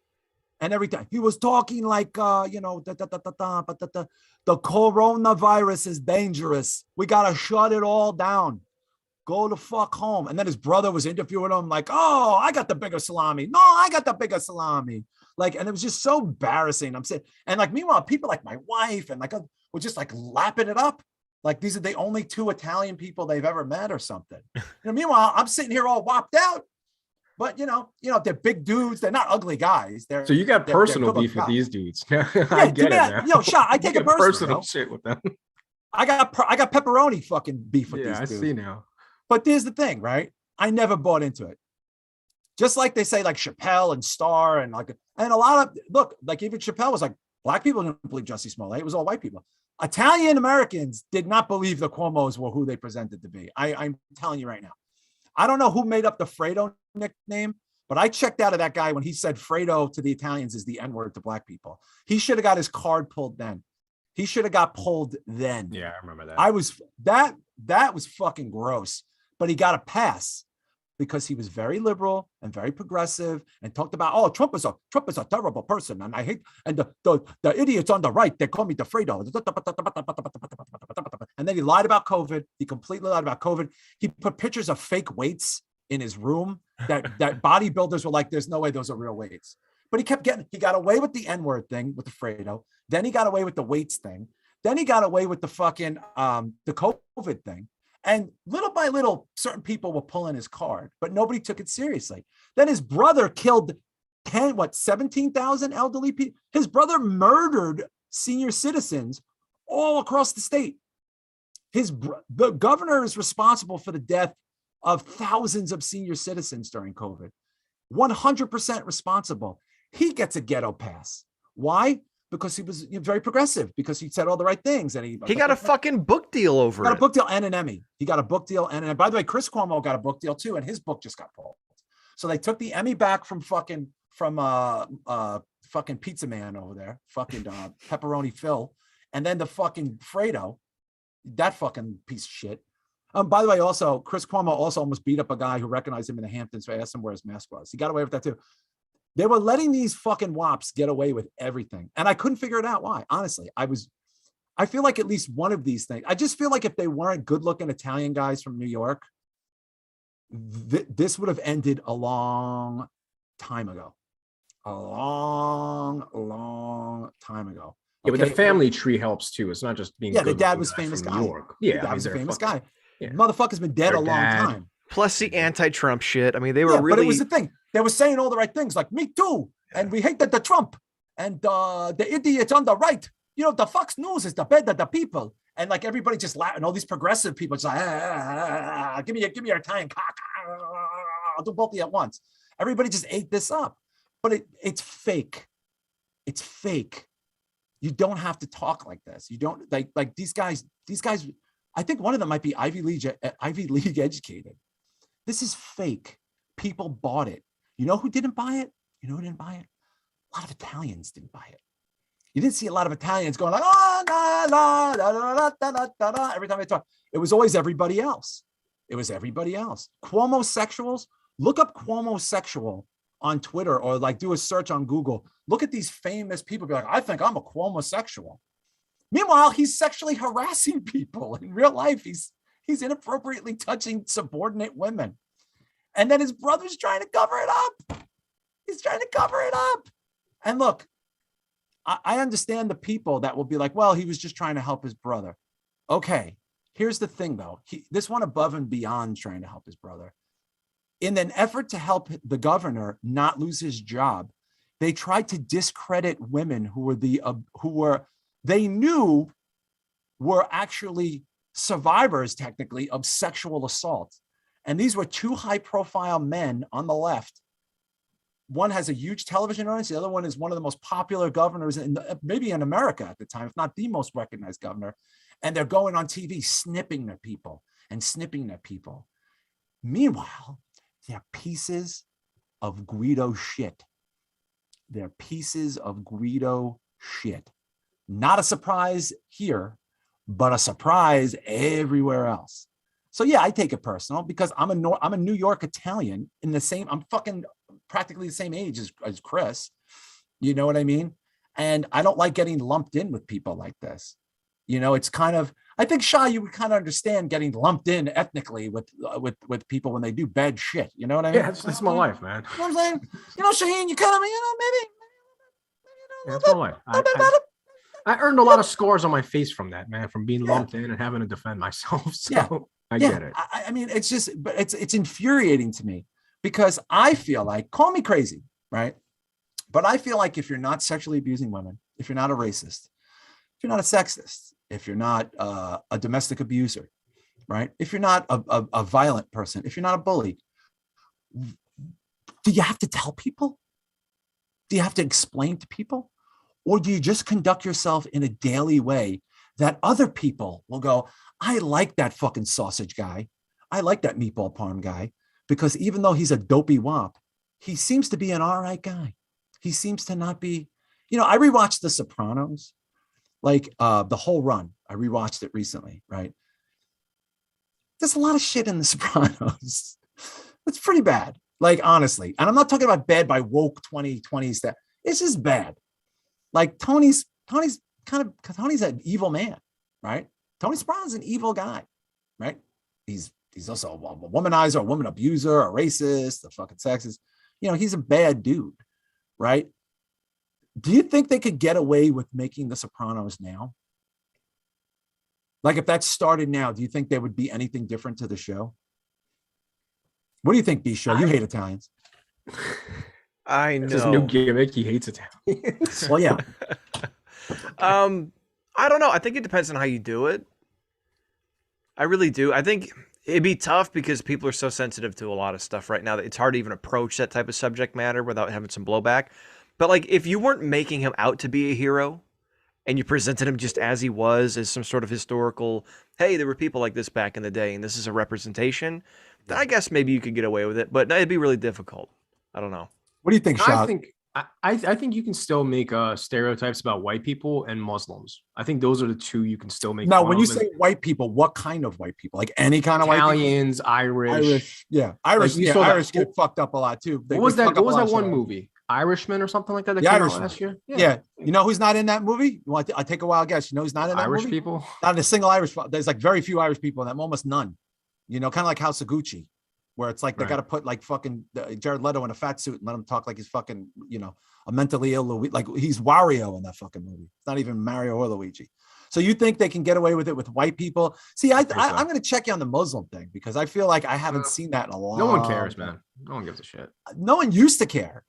and everything. He was talking like, the coronavirus is dangerous. We got to shut it all down. Go the fuck home. And then his brother was interviewing him like, oh, I got the bigger salami. No, I got the bigger salami. Like, and it was just so embarrassing. I'm saying, and like, meanwhile, people like my wife and like were just like lapping it up. Like, these are the only two Italian people they've ever met or something. Meanwhile, I'm sitting here all whopped out. But they're big dudes. They're not ugly guys. So you got personal beef with these dudes. I get it now. Shot. I take it personal shit with them. I got pepperoni fucking beef with these dudes. I see now. But here's the thing, right? I never bought into it. Just like they say, like Chappelle and Starr and a lot of like even Chappelle was like, black people didn't believe Jussie Smollett. It was all white people. Italian Americans did not believe the Cuomos were who they presented to be. I'm telling you right now. I don't know who made up the Fredo nickname, but I checked out of that guy when he said Fredo to the Italians is the N-word to black people. He should have got his card pulled then. He should have got pulled then. Yeah, I remember that. That was fucking gross. But he got a pass because he was very liberal and very progressive and talked about, Trump is a terrible person. And I hate, and the idiots on the right, they call me the Fredo. And then he lied about COVID. He completely lied about COVID. He put pictures of fake weights in his room that bodybuilders were like, there's no way those are real weights. But he got away with the N-word thing with the Fredo. Then he got away with the weights thing. Then he got away with the fucking, the COVID thing. And little by little, certain people were pulling his card, but nobody took it seriously. Then his brother killed 17,000 elderly people. His brother murdered senior citizens all across the state. The governor is responsible for the death of thousands of senior citizens during COVID. 100% responsible. He gets a ghetto pass. Why? Because he was very progressive, because he said all the right things. And he got a fucking book deal over it. Got a book deal and an Emmy. He got a book deal and by the way, Chris Cuomo got a book deal too, and his book just got pulled. So they took the Emmy back from fucking Pizza Man over there, fucking Pepperoni Phil, and then the fucking Fredo, that fucking piece of shit. By the way, also Chris Cuomo also almost beat up a guy who recognized him in the Hamptons. So I asked him where his mask was. He got away with that too. They were letting these fucking wops get away with everything. And I couldn't figure it out why. Honestly, I feel like at least one of these things, I just feel like if they weren't good looking Italian guys from New York, this would have ended a long time ago. A long time ago. Yeah, but the family tree helps too. It's not just being. Yeah, the dad was famous guy. New York. Yeah, he was a famous guy. Yeah. Motherfucker's been dead a long time. Plus the anti-Trump shit. I mean, they were really. But it was the thing. They were saying all the right things, like me too, and we hated the Trump and the idiots on the right. The Fox News is the bed of the people, and like everybody just laughing. All these progressive people just like, give me your Italian cock. I'll do both of you at once. Everybody just ate this up, but it's fake. It's fake. You don't have to talk like this. You don't like these guys. These guys. I think one of them might be Ivy League educated. This is fake. People bought it. You know who didn't buy it? A lot of Italians didn't buy it. You didn't see a lot of Italians going like, every time they talk. It was always everybody else. Cuomo-sexuals, look up Cuomo-sexual on Twitter or like do a search on Google. Look at these famous people. Be like, I think I'm a Cuomo-sexual. Meanwhile, he's sexually harassing people in real life. He's inappropriately touching subordinate women. And then his brother's trying to cover it up. And look, I understand the people that will be like, well, he was just trying to help his brother. Okay, here's the thing, though. This went above and beyond trying to help his brother. In an effort to help the governor not lose his job, they tried to discredit women who they knew were actually survivors, technically, of sexual assault. And these were two high-profile men on the left. One has a huge television audience. The other one is one of the most popular governors maybe in America at the time, if not the most recognized governor. And they're going on TV snipping their people. Meanwhile, they're pieces of Guido shit. Not a surprise here, but a surprise everywhere else. So yeah, I take it personal because I'm a New York Italian I'm fucking practically the same age as Chris. You know what I mean? And I don't like getting lumped in with people like this. It's kind of, I think Shah, you would kind of understand getting lumped in ethnically with people when they do bad shit. You know what I mean? Yeah, it's my life, man. You know what I'm saying? Shahin, you kind of, maybe. Yeah, it's my life. I earned a lot of scars on my face from that, man, from being lumped in and having to defend myself. So I get it. I mean, it's just, but it's infuriating to me because I feel like, call me crazy, right? But I feel like if you're not sexually abusing women, if you're not a racist, if you're not a sexist, if you're not a domestic abuser, right? If you're not a violent person, if you're not a bully, do you have to tell people? Do you have to explain to people? Or do you just conduct yourself in a daily way that other people will go, I like that fucking sausage guy. I like that meatball parm guy, because even though he's a dopey wop, he seems to be an all right guy. He seems to not be, I rewatched The Sopranos, like the whole run. I rewatched it recently, right? There's a lot of shit in The Sopranos. It's pretty bad, like, honestly. And I'm not talking about bad by woke 2020s. That it's just bad. Like Tony's an evil man, right? Tony Soprano's an evil guy, right? He's also a womanizer, a woman abuser, a racist, a fucking sexist. He's a bad dude, right? Do you think they could get away with making The Sopranos now? Like, if that started now, do you think there would be anything different to the show? What do you think, B-Show? You hate Italians. I know. It's his new gimmick. He hates Italians. Well, yeah. I don't know. I think it depends on how you do it. I really do. I think it'd be tough because people are so sensitive to a lot of stuff right now that it's hard to even approach that type of subject matter without having some blowback. But like, if you weren't making him out to be a hero and you presented him just as he was, as some sort of historical, hey, there were people like this back in the day and this is a representation, then I guess maybe you could get away with it. But it'd be really difficult. I don't know. What do you think, Shah? I think you can still make stereotypes about white people and Muslims. I think those are the two you can still make. Now, when you say white people, what kind of white people? Like any kind of Italians, white people? Irish. Yeah, Irish. Like Irish get fucked up a lot too. What was that one movie? Irishman or something like that came out last year? Yeah. You know who's not in that movie? I'll take a wild guess. You know who's not in that movie? Irish people? Not a single Irish. There's like very few Irish people in that, almost none. Kind of like House of Gucci, where it's like they got to put like fucking Jared Leto in a fat suit and let him talk like he's fucking, a mentally ill Luigi. Like he's Wario in that fucking movie. It's not even Mario or Luigi. So you think they can get away with it with white people? See, I'm going to check you on the Muslim thing because I feel like I haven't seen that in a long time. No one cares, man. No one gives a shit. No one used to care.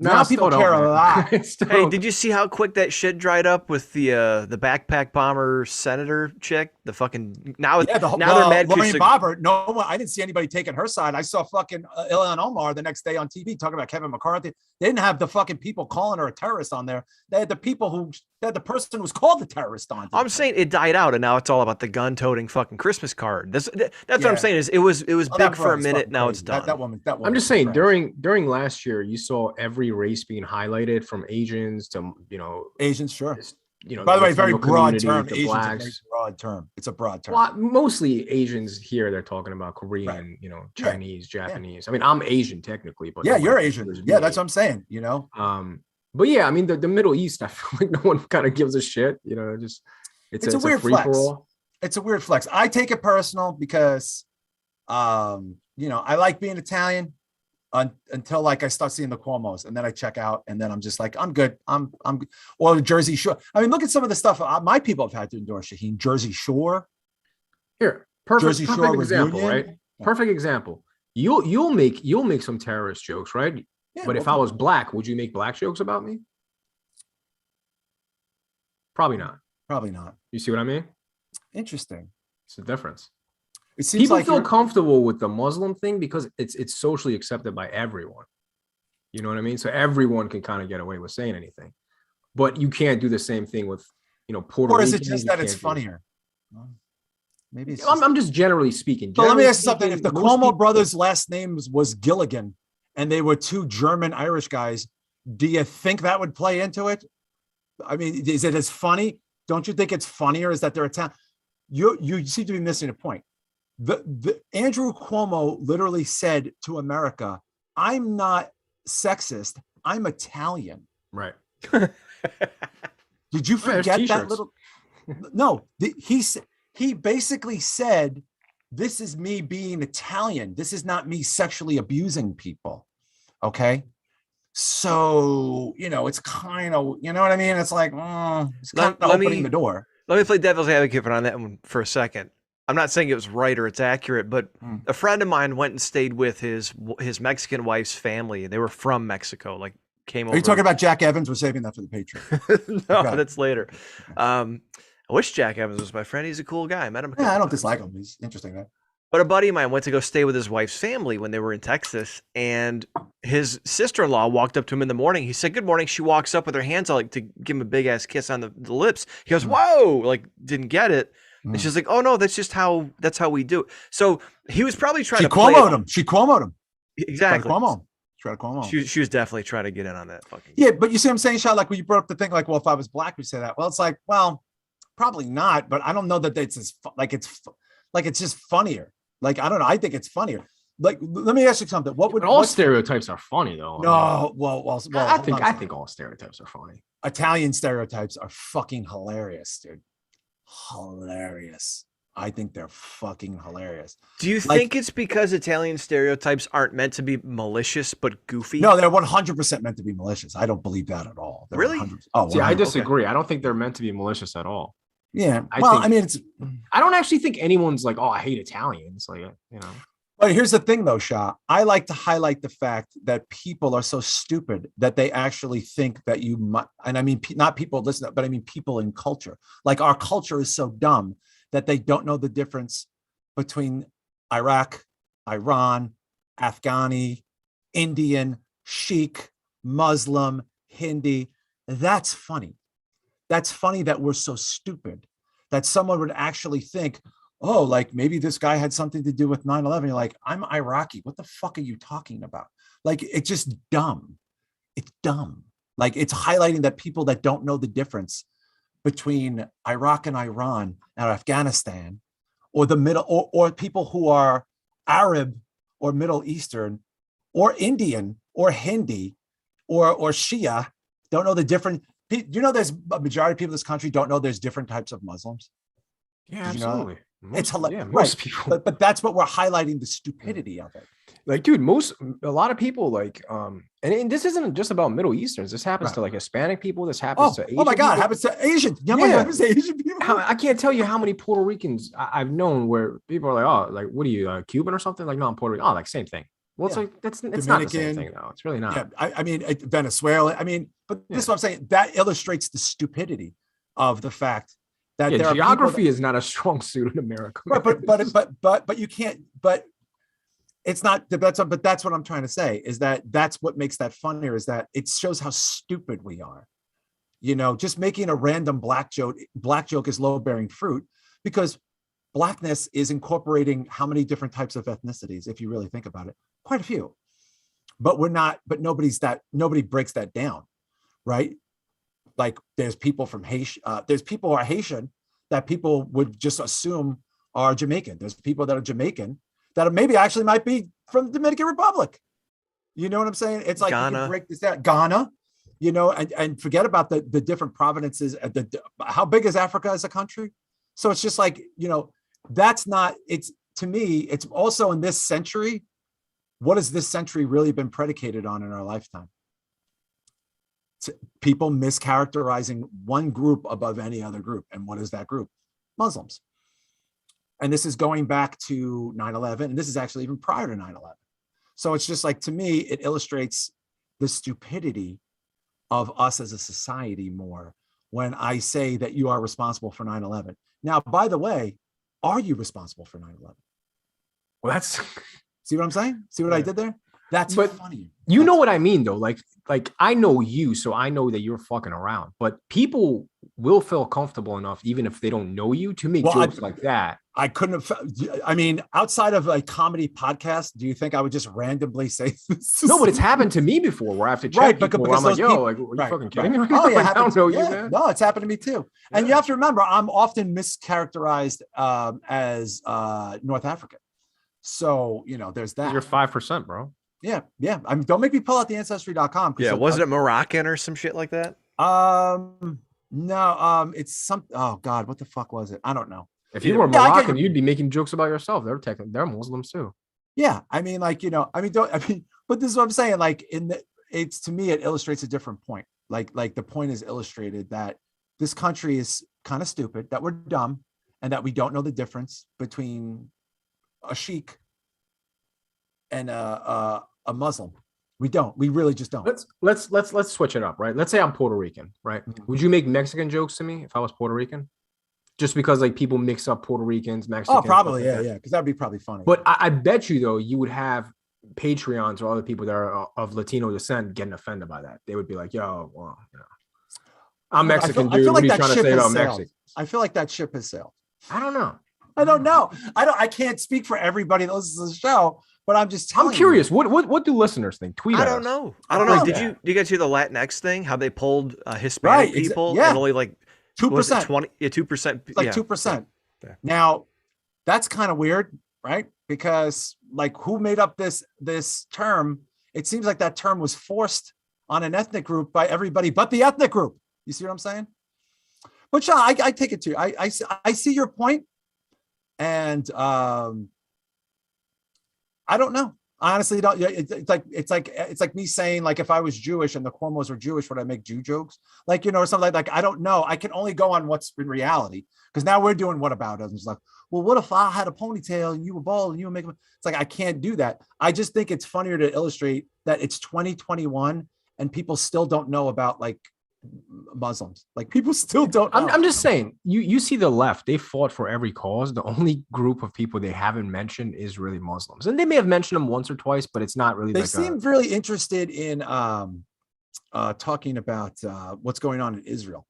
Now people care a lot. Hey, did you see how quick that shit dried up with the backpack bomber senator chick? The fucking now they're mad. Lorraine Bobbitt. No one. I didn't see anybody taking her side. I saw fucking Ilhan Omar the next day on TV talking about Kevin McCarthy. They didn't have the fucking people calling her a terrorist on there. They had the people they had the person who was called the terrorist on. I'm saying it died out, and now it's all about the gun-toting fucking Christmas card. That's what I'm saying. Is it was big for a minute. Now it's done. That woman. I'm just saying during last year, you saw every race being highlighted, from Asians to Asians, sure. By the way, very broad term. Asians, a very broad term. It's a broad term. Well, mostly Asians here. They're talking about Korean, Chinese, Japanese. I mean, I'm Asian technically, but you're Asian. Yeah, that's what I'm saying. But yeah, I mean, the Middle East, I feel like no one kind of gives a shit. It's a weird flex. It's a weird flex. I take it personal because, I like being Italian. Until like I start seeing the Cuomos, and then I check out, and then I'm just like, I'm good. I'm or the Jersey Shore. I mean, look at some of the stuff my people have had to endure. Shahin, Jersey Shore. Here, perfect example, reunion. Right? Yeah. Perfect example. You'll make some terrorist jokes, right? Yeah, but if I was black, would you make black jokes about me? Probably not. Probably not. You see what I mean? Interesting. It's the difference. It seems people like feel comfortable with the Muslim thing because it's socially accepted by everyone. You know what I mean? So everyone can kind of get away with saying anything, but you can't do the same thing with Puerto Rican. Or is it just that it's funnier? Maybe it's I'm just generally speaking. So let me ask you something. If the Cuomo brothers' last names was Gilligan and they were two German Irish guys, do you think that would play into it? I mean, is it as funny? Don't you think it's funnier is that they're Italian? You seem to be missing a point. The Andrew Cuomo literally said to America, I'm not sexist, I'm Italian. Right. Did you forget that little? No, he basically said, this is me being Italian. This is not me sexually abusing people. Okay. So, it's kind of, you know what I mean? It's like, it's kind of opening the door. Let me play devil's advocate on that one for a second. I'm not saying it was right or it's accurate, but a friend of mine went and stayed with his Mexican wife's family. They were from Mexico, like came over. Are you talking about Jack Evans? We're saving that for the Patreon. No, that's later. I wish Jack Evans was my friend. He's a cool guy. I met him. Yeah, I don't dislike him. He's interesting, right? But a buddy of mine went to go stay with his wife's family when they were in Texas, and his sister-in-law walked up to him in the morning. He said, "Good morning." She walks up with her hands out like to give him a big ass kiss on the lips. He goes, "Whoa!" Like didn't get it. And she's like, "Oh no, that's how we do it." So he was probably trying to Cuomo'd him. She Cuomo'd him. Exactly. She was definitely trying to get in on that fucking. Yeah, but you see what I'm saying, Shaw? Like when you brought up the thing, like, well, if I was black, we say that. Well, it's like, well, probably not, but I don't know that it's just funnier. Like, I don't know. I think it's funnier. Like, let me ask you something. All stereotypes are funny though? No, well, I think all stereotypes are funny. Italian stereotypes are fucking hilarious, dude. Hilarious. I think they're fucking hilarious. Do you think it's because Italian stereotypes aren't meant to be malicious but goofy? No, they're 100% meant to be malicious. I don't believe that at all. They're really? 100%. Oh, see, I disagree. Okay. I don't think they're meant to be malicious at all. Yeah. I don't actually think anyone's like, oh, I hate Italians. Like, you know. But here's the thing, though, Shah. I like to highlight the fact that people are so stupid that they actually think that you might, and I mean, not people listen, but I mean people in culture. Like our culture is so dumb that they don't know the difference between Iraq, Iran, Afghani, Indian, Sikh, Muslim, Hindi. That's funny. That's funny that we're so stupid that someone would actually think, oh, like maybe this guy had something to do with 9/11. You're like, I'm Iraqi. What the fuck are you talking about? Like, it's just dumb. It's dumb. Like, it's highlighting that people that don't know the difference between Iraq and Iran and Afghanistan, or the middle, or people who are Arab or Middle Eastern or Indian or Hindi or Shia, don't know the difference. You know, there's a majority of people in this country don't know there's different types of Muslims. Yeah, absolutely. It's hilarious. Yeah, most people. But that's what we're highlighting, the stupidity of it. Like, dude, a lot of people like, and this isn't just about Middle Easterns. This happens to like Hispanic people. This happens to Asian oh my God, people. happens to Asian. Yeah, happens to Asian people. I can't tell you how many Puerto Ricans I've known where people are like, oh, like, what are you, Cuban or something? Like, no, I'm Puerto Rican. Oh, like same thing. Well, it's like it's not the same thing though. It's really not. Yeah, I mean, Venezuela. I mean, but this is what I'm saying. That illustrates the stupidity of the fact that geography is not a strong suit in America. Right, but you can't. But it's not. But that's what I'm trying to say is that's what makes that funnier is that it shows how stupid we are. You know, just making a random black joke is low-bearing fruit because blackness is incorporating how many different types of ethnicities, if you really think about it, quite a few. But nobody breaks that down, right? Like there's people from Haitian, there's people who are Haitian that people would just assume are Jamaican. There's people that are Jamaican that maybe actually might be from the Dominican Republic. You know what I'm saying? It's like Ghana. You can break this down. Ghana, you know, and forget about the different provinces. How big is Africa as a country? So it's just like, you know, that's not, it's to me, it's also in this century. What has this century really been predicated on in our lifetime? People mischaracterizing one group above any other group. And what is that group? Muslims. And this is going back to 9/11. And this is actually even prior to 9/11. So it's just like, to me, it illustrates the stupidity of us as a society more when I say that you are responsible for 9/11. Now, by the way, are you responsible for 9/11? Well, that's see what I'm saying? See what I did there? That's funny. You know what I mean, though. Like I know you, so I know that you're fucking around. But people will feel comfortable enough, even if they don't know you, to make jokes like that. I couldn't have. I mean, outside of a comedy podcast, do you think I would just randomly say this? No, but it's happened to me before, where I have to check people. Where I'm like, yo, like, are you fucking kidding me? Oh yeah, I don't know you, man. No, it's happened to me too. Yeah. And you have to remember, I'm often mischaracterized as North African. So you know, there's that. You're 5%, bro. Yeah. I mean, don't make me pull out the ancestry.com. Yeah, wasn't it Moroccan or some shit like that? No, it's some. Oh God, what the fuck was it? I don't know. If you were Moroccan, you'd be making jokes about yourself. They're Muslims too. Yeah, I mean, like, you know, but this is what I'm saying. Like, it's to me, it illustrates a different point. Like the point is illustrated that this country is kind of stupid, that we're dumb, and that we don't know the difference between a sheik and a Muslim. We don't. We really just don't. Let's switch it up, right? Let's say I'm Puerto Rican, right? Mm-hmm. Would you make Mexican jokes to me if I was Puerto Rican? Just because like people mix up Puerto Ricans, Mexicans. Oh, probably, yeah, because that'd be probably funny. But I bet you though, you would have Patreons or other people that are of Latino descent getting offended by that. They would be like, "Yo, well, I'm Mexican, dude. What are you trying to say about Mexico?" I feel like that ship has sailed. I don't know. I can't speak for everybody that listens to the show, but I'm just telling you. I'm curious. What do listeners think? Tweet at us. I don't know. Did you guys hear the Latinx thing? How they pulled Hispanic people and only like 2%. 2%. Like 2%. Yeah. Now, that's kind of weird, right? Because like who made up this term? It seems like that term was forced on an ethnic group by everybody but the ethnic group. You see what I'm saying? But Sean, I take it too. I see your point. And I don't know. I honestly don't. It's like me saying like if I was Jewish and the Cuomos were Jewish, would I make Jew jokes? Like, or something like I don't know. I can only go on what's in reality because now we're doing what about us? It's like, well, what if I had a ponytail and you were bald and you were making? It's like I can't do that. I just think it's funnier to illustrate that it's 2021 and people still don't know about like Muslims. Like people still don't know. I'm just saying, you see the left, they fought for every cause. The only group of people they haven't mentioned is really Muslims. And they may have mentioned them once or twice, but it's not really. They seem really interested in talking about what's going on in Israel.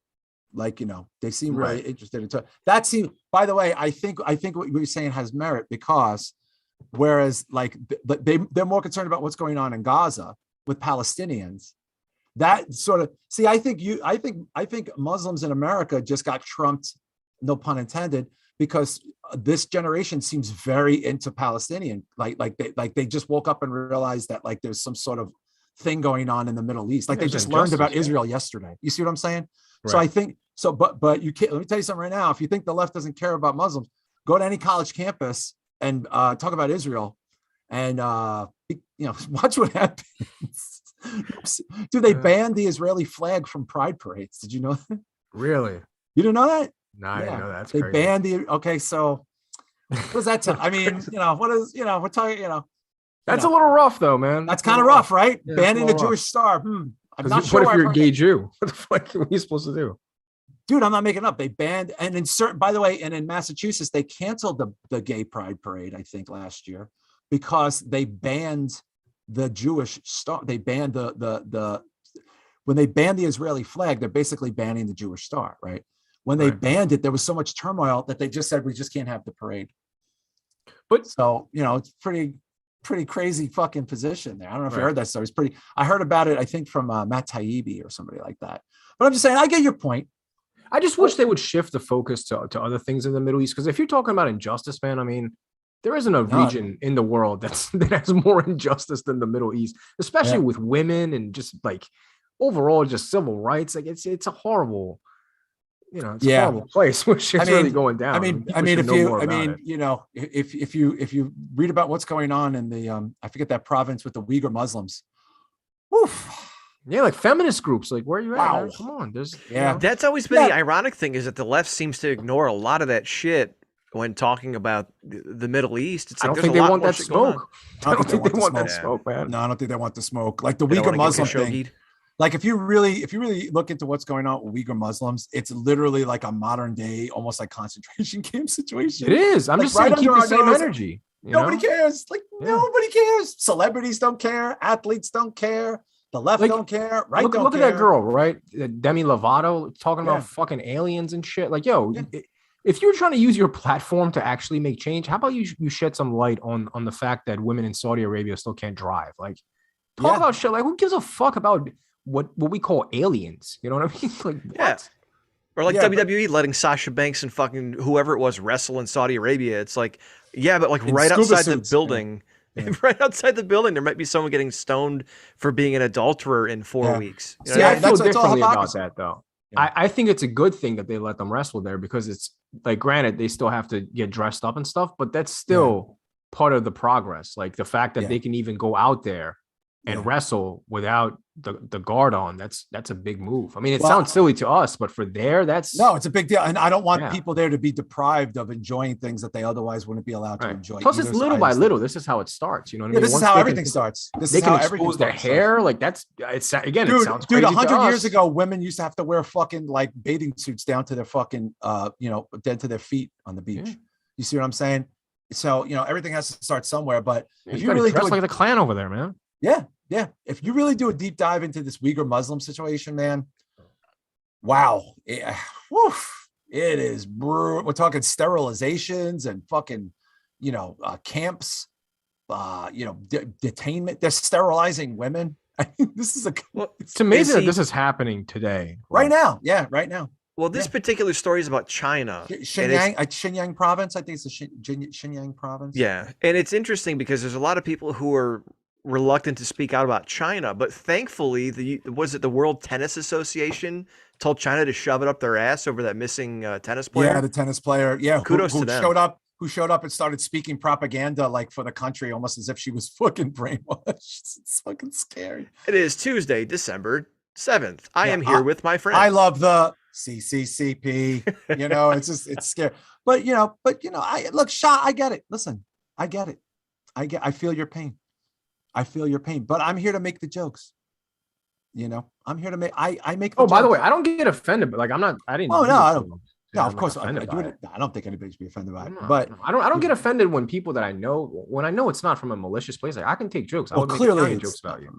Like, they seem really interested in that. Seems, by the way, I think what you're saying has merit because whereas like they're more concerned about what's going on in Gaza with Palestinians. That sort of I think Muslims in America just got trumped, no pun intended, because this generation seems very into Palestinian. Like they just woke up and realized that like there's some sort of thing going on in the Middle East. Like they just learned about Israel yesterday. You see what I'm saying? Right. So I think so, but you can't. Let me tell you something right now. If you think the left doesn't care about Muslims, go to any college campus and talk about Israel, and watch what happens. Dude, they banned the Israeli flag from pride parades. Did you know that? Really? You didn't know that? No, I didn't know that. That's they crazy. Banned the. Okay, so what does that tell? I mean, what is? We're talking. That's a little rough, though, man. That's kind of rough, right? Yeah, banning the Jewish star. I'm not sure. What if you're a gay Jew? What the fuck are you supposed to do? Dude, I'm not making up. They banned, and in certain, by the way, and in Massachusetts, they canceled the gay pride parade, I think, last year because they banned the Jewish star. They banned when they banned the Israeli flag, they're basically banning the Jewish star, right? When they banned it, there was so much turmoil that they just said, we just can't have the parade. But so, it's pretty crazy fucking position there. I don't know if you heard that story. I heard about it, I think from Matt Taibbi or somebody like that. But I'm just saying, I get your point. I just wish they would shift the focus to other things in the Middle East. Because if you're talking about injustice, man, I mean, there isn't a region in the world that has more injustice than the Middle East, especially with women and just like overall just civil rights. Like it's a horrible, it's a horrible place where shit's really going down. If you read about what's going on in the I forget that province with the Uyghur Muslims. Oof. Yeah, like feminist groups. Like, where are you at? Wow. Come on, that's always been the ironic thing is that the left seems to ignore a lot of that shit. When talking about the Middle East, it's like I don't think they want that smoke. I don't think they want that smoke, man. No, I don't think they want the smoke. Like the Uyghur Muslim thing. Like if you really look into what's going on with Uyghur Muslims, it's literally like a modern day, almost like concentration camp situation. It is. I'm just saying, keep the same energy. Nobody cares. Like nobody cares. Celebrities don't care. Athletes don't care. The left don't care. Right? Look at that girl, right? Demi Lovato talking about fucking aliens and shit. Like, yo. If you're trying to use your platform to actually make change, how about you shed some light on the fact that women in Saudi Arabia still can't drive? Like, talk about shit. Like, who gives a fuck about what we call aliens? You know what I mean? Like, what? Or like WWE letting Sasha Banks and fucking whoever it was wrestle in Saudi Arabia. It's like, but like right outside the building, right outside the building, there might be someone getting stoned for being an adulterer in 4 weeks. I feel differently about that, though. I think it's a good thing that they let them wrestle there because it's like, granted, they still have to get dressed up and stuff, but that's still part of the progress. Like the fact that they can even go out there and wrestle without the guard on. That's a big move. I mean, it sounds silly to us, but for there, it's a big deal. And I don't want people there to be deprived of enjoying things that they otherwise wouldn't be allowed to enjoy. Plus, it's little by little. This is how it starts. You know what I mean? This is how everything starts. This is how expose their hair. Like that's again. Dude, it sounds crazy 100 years ago, women used to have to wear fucking like bathing suits down to their fucking down to their feet on the beach. You see what I'm saying? So everything has to start somewhere. But if you really dress like the Klan over there, man. Yeah. If you really do a deep dive into this Uyghur Muslim situation, man, wow. It is brutal. We're talking sterilizations and fucking, camps, detainment. They're sterilizing women. I mean, this is it's amazing that this is happening today. Right now. Yeah, right now. Well, this particular story is about China. Xinjiang province. I think it's the Xinjiang province. Yeah. And it's interesting because there's a lot of people who are reluctant to speak out about China, but thankfully the World Tennis Association told China to shove it up their ass over that missing tennis player. Yeah, the tennis player. Yeah, kudos to them. Who showed up and started speaking propaganda like for the country, almost as if she was fucking brainwashed. It's fucking scary. It is Tuesday, December 7th. I am here with my friends. I love the CCCP. It's scary. But look, Shah, I get it. Listen, I get it. I feel your pain. But I'm here to make the jokes. I'm here to make. I make. The by jokes. the way, I don't get offended, but like I'm not. I didn't. Oh no, I don't. No, of I'm course not I offended by it. I don't think anybody should be offended by it. But I don't get offended when people that I know, when I know it's not from a malicious place. Like I can take jokes. I would clearly make jokes about you.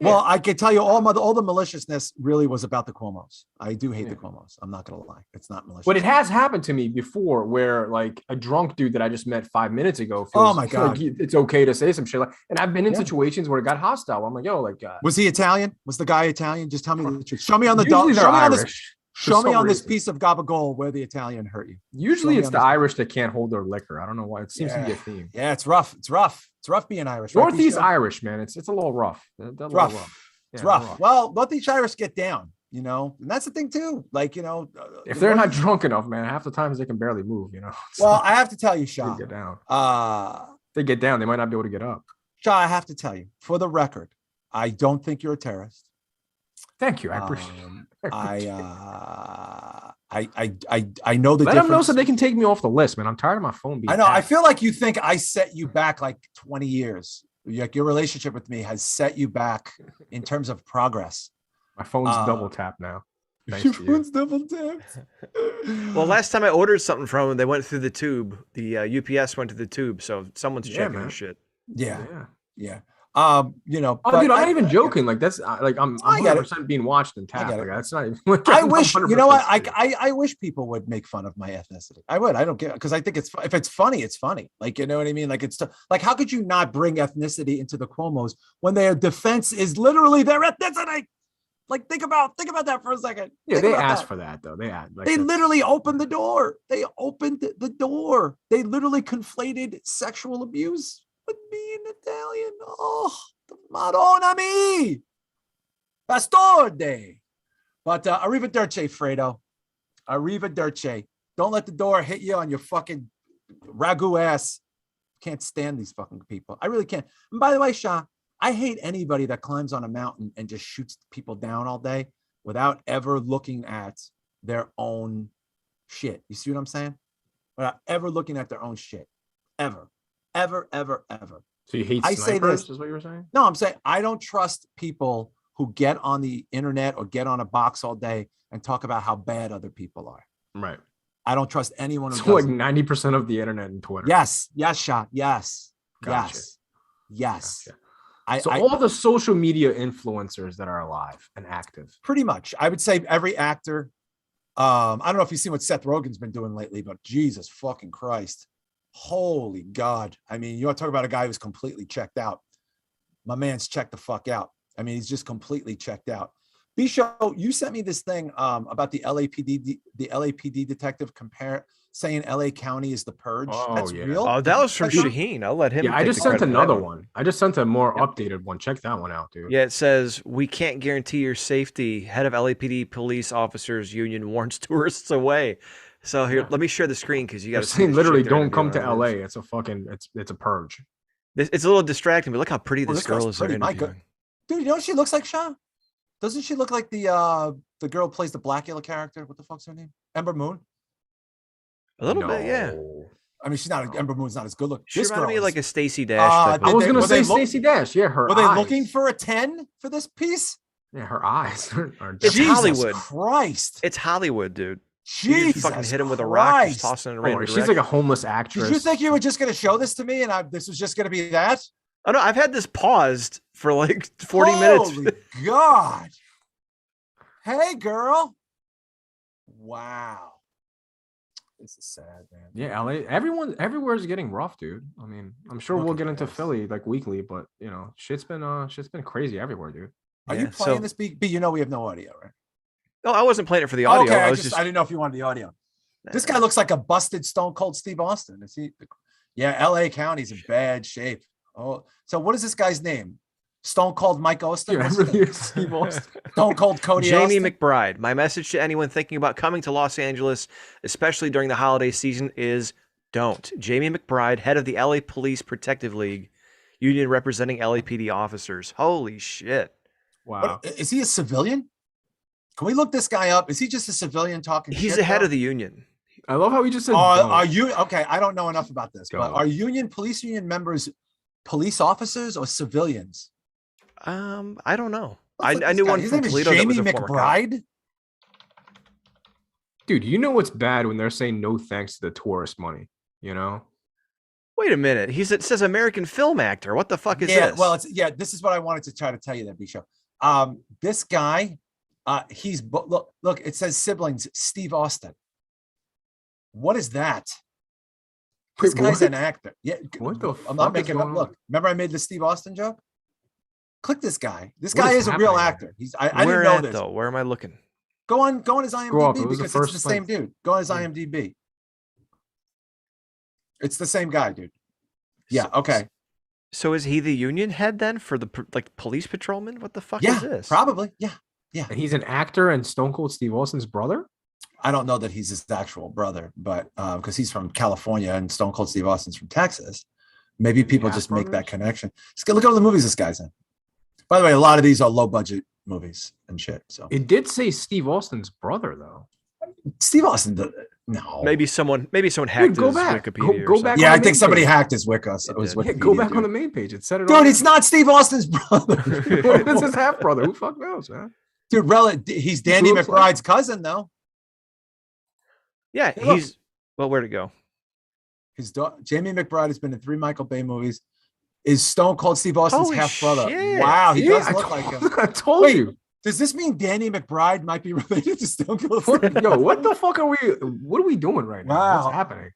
Well, I can tell you all the maliciousness really was about the Cuomos. I do hate the Cuomos. I'm not gonna lie. It's not malicious. But it has happened to me before, where like a drunk dude that I just met 5 minutes ago feels oh my god, like it's okay to say some shit. Like, and I've been in situations where it got hostile. I'm like, yo, like, was he Italian? Was the guy Italian? Just tell me the truth. Show me on the Show me on this piece of gabagool where the Italian hurt you. Usually it's the Irish that can't hold their liquor. I don't know why. It seems to be a theme. Yeah, it's rough. It's rough being Irish. Northeast Irish, man. It's a little rough. It's rough. It's rough. Well, Northeast Irish get down, and that's the thing too. Like, if they're not drunk enough, man, half the times they can barely move, Well, I have to tell you, Shah. They get down. They get down. They might not be able to get up. Shah, I have to tell you, for the record, I don't think you're a terrorist. Thank you. I appreciate it. I know the difference. Let them know so they can take me off the list, man. I'm tired of my phone being I know. hacked. I feel like you think I set you back like 20 years. Like your relationship with me has set you back in terms of progress. My phone's double tapped now. Your phone's double tapped. Well, last time I ordered something from them, they went through the tube. The UPS went to the tube, so someone's checking your shit. Yeah. Dude, I'm not even joking. Like that's like I'm 100% being watched and tapped. Like that's not even. Like, I wish I wish people would make fun of my ethnicity. I would. I don't care because I think if it's funny, it's funny. Like you know what I mean. Like it's like how could you not bring ethnicity into the Cuomos when their defense is literally their ethnicity? Like think about that for a second. Yeah, they asked for that though. They literally opened the door. They opened the door. They literally conflated sexual abuse with being Italian. Oh, Madonna mi, Bastorde. But arrivederci, Fredo. Arrivederci. Don't let the door hit you on your fucking ragu ass. Can't stand these fucking people. I really can't. And by the way, Shah, I hate anybody that climbs on a mountain and just shoots people down all day without ever looking at their own shit. You see what I'm saying? Without ever looking at their own shit. Ever. So you hate snipers, is what you were saying? No, I'm saying I don't trust people who get on the internet or get on a box all day and talk about how bad other people are. Right. I don't trust anyone who so like 90% of the internet and Twitter. Yes, Shah. Yes. Gotcha. Yes. Gotcha. All the social media influencers that are alive and active. Pretty much. I would say every actor. I don't know if you've seen what Seth Rogen's been doing lately, but Jesus fucking Christ. Holy God. I mean, you want to talk about a guy who's completely checked out. My man's checked the fuck out. I mean, he's just completely checked out. B-Show, you sent me this thing about the LAPD detective saying LA County is the Purge. Oh, that's yeah. real? Oh, that was from Shahin. I'll let him. Yeah, I just sent another one. I just sent a more updated one. Check that one out, dude. Yeah, it says, we can't guarantee your safety. Head of LAPD Police Officers Union warns tourists away. So here, let me share the screen because you got to see. Literally, don't come to LA. It's a fucking, it's a purge. It's a little distracting, but look how pretty this girl is. My Dude, you know what she looks like, Shaw? Doesn't she look like the girl who plays the Blackula character? What the fuck's her name? Ember Moon? A little bit, yeah. I mean, she's not. Ember Moon's not as good looking. She reminded me like a Stacey Dash. I was gonna say Stacey Dash. Yeah, her. Were they looking for a 10 for this piece? Yeah, her eyes are. It's Jesus Hollywood. Christ! It's Hollywood, dude. Jesus, fucking hit him with a rock, just tossing it around. She's like a homeless actress. Did you think you were just gonna show this to me, and this was just gonna be that? Oh no, I've had this paused for like 40 minutes. Holy God! Hey, girl! Wow. This is sad, man. Yeah, LA. Everywhere is getting rough, dude. I mean, I'm sure we'll get into Philly like weekly, but you know, shit's been crazy everywhere, dude. Are you playing this? B? You know we have no audio, right? No, I wasn't playing it for the audio. Okay, I didn't know if you wanted the audio. This guy looks like a busted Stone Cold Steve Austin. Is he? Yeah, LA County's in bad shape. Oh, so what is this guy's name? Stone Cold Mike Austin? Steve Austin. Stone Cold Cody Jamie Austin? McBride. My message to anyone thinking about coming to Los Angeles, especially during the holiday season, is don't. Jamie McBride, head of the LA Police Protective League, union representing LAPD officers. Holy shit. Wow. What, is he a civilian? Can we look this guy up? Is he just a civilian talking He's shit the head now? of the union. I love how he just said, are you okay? I don't know enough about this, but are police union members police officers or civilians? I don't know. I knew one from Toledo. Jamie McBride. Dude, you know what's bad when they're saying no thanks to the tourist money, you know? Wait a minute. It says American film actor. What the fuck is this? Well, this is what I wanted to try to tell you that, B-Show. This guy, look, it says siblings, Steve Austin. What is that? This guy's an actor. Yeah. What the fuck? I'm not making up. Look, remember I made the Steve Austin joke? Click this guy. This guy is a real actor. I didn't know this. Though? Where am I looking? Go on his IMDb because it's the same dude. Go on his IMDb. It's the same guy, dude. Yeah. Okay. So is he the union head then for the police patrolman? What the fuck is this? Probably. Yeah. Yeah. And he's an actor and Stone Cold Steve Austin's brother? I don't know that he's his actual brother, but because he's from California and Stone Cold Steve Austin's from Texas, maybe people just make that connection. Look at all the movies this guy's in. By the way, a lot of these are low budget movies and shit. So it did say Steve Austin's brother though. Steve Austin, no. Maybe someone hacked his Wikipedia. Go back. Yeah, I think somebody hacked his Wikipedia. Go back on the main page. It said it. Dude, it's not Steve Austin's brother. It's his half brother. Who fuck knows, man? Dude, he's Danny McBride's cousin, though. Yeah, where'd it go? Jamie McBride has been in 3 Michael Bay movies. Is Stone Cold Steve Austin's half brother? Shit. Wow, he does look like him. I told you. Does this mean Danny McBride might be related to Stone Cold? Yo, what the fuck are we doing right now? Wow. What's happening?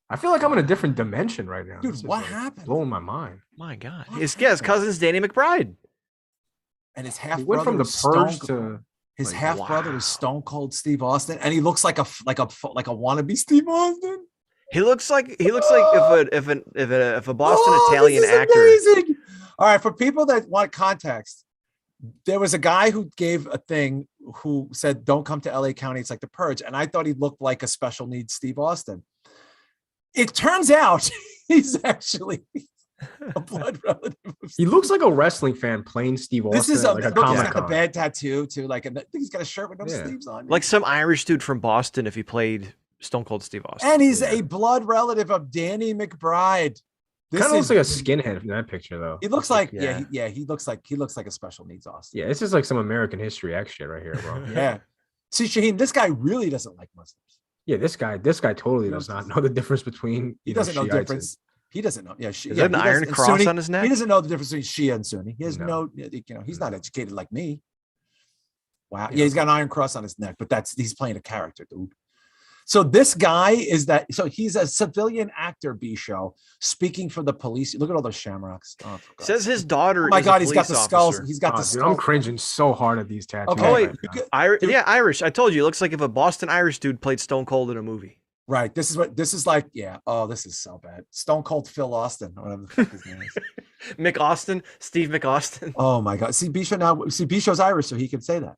I feel like I'm in a different dimension right now. Dude, what happened? Blowing my mind. My God. His cousin's Danny McBride. And his half went from the Purge to his half brother is Stone Cold Steve Austin, and he looks like a wannabe Steve Austin. He looks like if a Boston Italian actor. Amazing. All right, for people that want context, there was a guy who gave a thing who said, "Don't come to LA County. It's like the Purge," and I thought he looked like a special needs Steve Austin. It turns out he's actually a blood relative. He looks like a wrestling fan playing Steve Austin. This is like a he's got a bad tattoo too. Like, I think he's got a shirt with no sleeves on. Like some Irish dude from Boston if he played Stone Cold Steve Austin. And he's a blood relative of Danny McBride. Kind of looks like a skinhead in that picture, though. He looks like he looks like a special needs Austin. Yeah, this is like some American History X shit right here, bro. Yeah. See, Shahin, this guy really doesn't like Muslims. Yeah, this guy totally does not know the difference between. He doesn't know the difference. He doesn't know. Yeah, is that an iron cross Sunni, on his neck? He doesn't know the difference between Shia and Sunni. He has he's not educated like me. Wow. Yeah, he's got an iron cross on his neck, but he's playing a character, dude. So this guy he's a civilian actor, B-Show, speaking for the police. Look at all those shamrocks. Oh, says his daughter. Oh my God, he's got the skulls. He's got the skulls. I'm cringing so hard at these tattoos. Okay, Irish. I told you, it looks like if a Boston Irish dude played Stone Cold in a movie. Right. This is like. Yeah. Oh, this is so bad. Stone Cold Phil Austin, whatever the fuck his name is. Mick Austin, Steve McAustin. Oh my God. See, B-Show's Irish, so he can say that.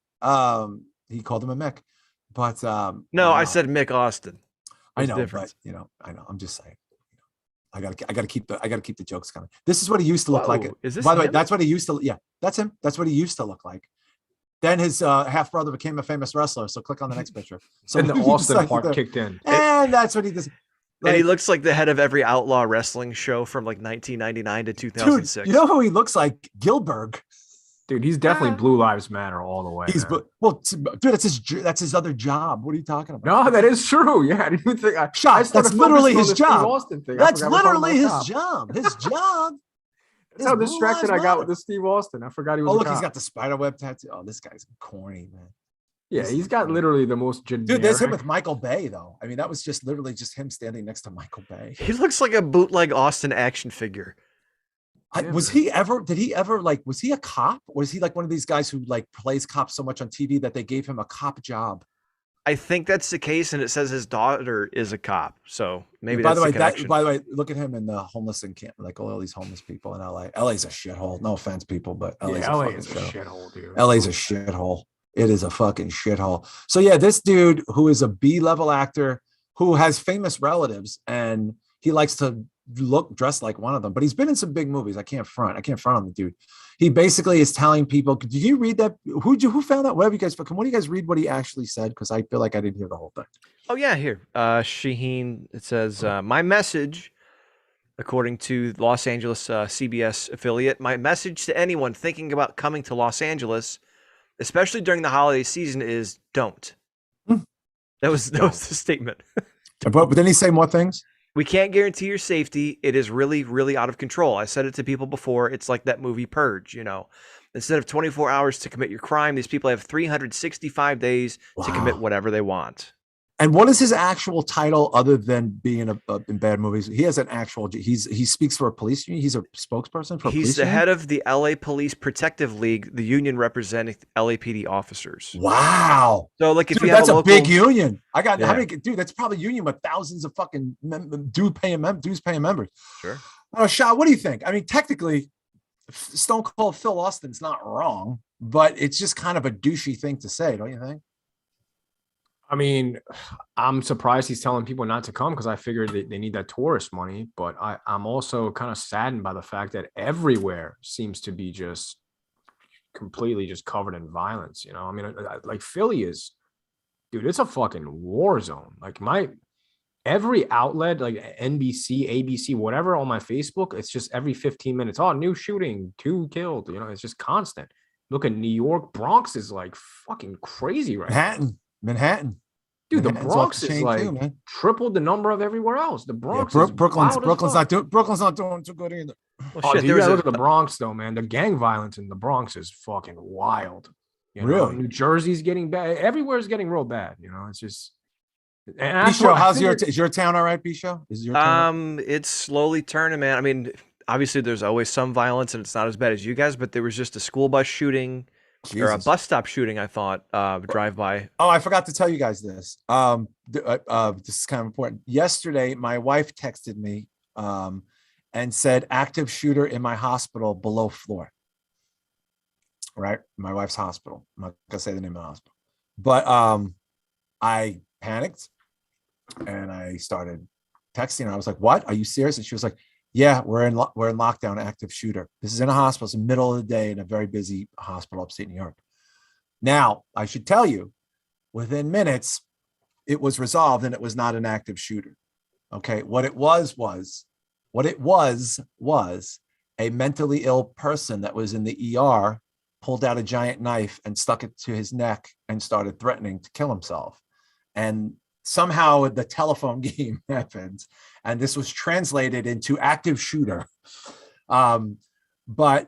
He called him a Mick. But no, I said Mick Austin. I know, but I know. I'm just saying. I gotta keep the jokes coming. This is what he used to look like. Is this by the way, him? that's what he used to. Yeah, that's him. That's what he used to look like. Then his half brother became a famous wrestler. So click on the next picture. So and the Austin part kicked in, and that's what he does. And he looks like the head of every outlaw wrestling show from like 1999 to 2006. Dude, you know who he looks like? Gilbert. Dude, he's definitely Blue Lives Matter all the way. Dude, that's his other job. What are you talking about? No, that is true. Yeah, I didn't think that's literally his job. That's literally his cop. job. His job. That's how distracted I got with the Steve Austin. I forgot he was. Oh, look, he's got the spider web tattoo. Oh, this guy's corny, man. Yeah, he's got literally the most generic. Dude, there's him with Michael Bay, though. I mean, that was just literally just him standing next to Michael Bay. He looks like a bootleg Austin action figure. Was he a cop? Or was he like one of these guys who like plays cop so much on TV that they gave him a cop job? I think that's the case, and it says his daughter is a cop. So maybe by the way, look at him in the homeless camp, like all these homeless people in LA. LA's a shithole. No offense, people, but LA is a shithole, dude. LA's a shithole. It is a fucking shithole. So yeah, this dude who is a B-level actor who has famous relatives and he likes to dressed like one of them, but he's been in some big movies. I can't front on the dude. He basically is telling people, did you read that? Who found that? Whatever you guys, can one of you guys read what he actually said? Because I feel like I didn't hear the whole thing. Oh yeah, here. Shahin, it says, my message, according to Los Angeles CBS affiliate, my message to anyone thinking about coming to Los Angeles, especially during the holiday season, is don't. That was the statement. But didn't he say more things? We can't guarantee your safety. It is really, really out of control. I said it to people before. It's like that movie Purge, you know. Instead of 24 hours to commit your crime, these people have 365 days to commit whatever they want. And what is his actual title other than being in bad movies? He has an actual, he speaks for a police union. He's a spokesperson for a police union? He's the head of the LA Police Protective League, the union representing LAPD officers. Wow. So like if dude, you have that's a big union. I got how many, dude, that's probably a union with thousands of fucking dues paying members. Sure. Shah, what do you think? I mean, technically, Stone Cold Phil Austin's not wrong, but it's just kind of a douchey thing to say, don't you think? I mean, I'm surprised he's telling people not to come because I figured they need that tourist money. But I'm also kind of saddened by the fact that everywhere seems to be just completely just covered in violence. You know, I mean, like Philly is, dude, it's a fucking war zone. Like every outlet, like NBC, ABC, whatever on my Facebook, it's just every 15 minutes. Oh, new shooting, 2 killed. You know, it's just constant. Look at New York. Bronx is like fucking crazy right now. Manhattan. Dude, the Bronx is like triple the number of everywhere else. The Bronx, Brooklyn's not doing too good either. Well, shit, you gotta look at the Bronx though, man. The gang violence in the Bronx is fucking wild. You know? Really? New Jersey's getting bad. Everywhere's getting real bad. You know, it's just. Bisho, is your town all right, Bisho? Is your town? It's slowly turning, man. I mean, obviously there's always some violence and it's not as bad as you guys, but there was just a school bus shooting. Jesus. Or a bus stop shooting, I thought, drive by. Oh, I forgot to tell you guys this. This is kind of important. Yesterday, my wife texted me and said, active shooter in my hospital below floor. Right? My wife's hospital. I'm not going to say the name of the hospital. But I panicked and I started texting her. I was like, what? Are you serious? And she was like, yeah, we're in lockdown, active shooter. This is in a hospital. It's the middle of the day in a very busy hospital upstate New York. Now, I should tell you, within minutes, it was resolved and it was not an active shooter. Okay, what it was a mentally ill person that was in the ER, pulled out a giant knife and stuck it to his neck and started threatening to kill himself. And somehow the telephone game happened and this was translated into active shooter. But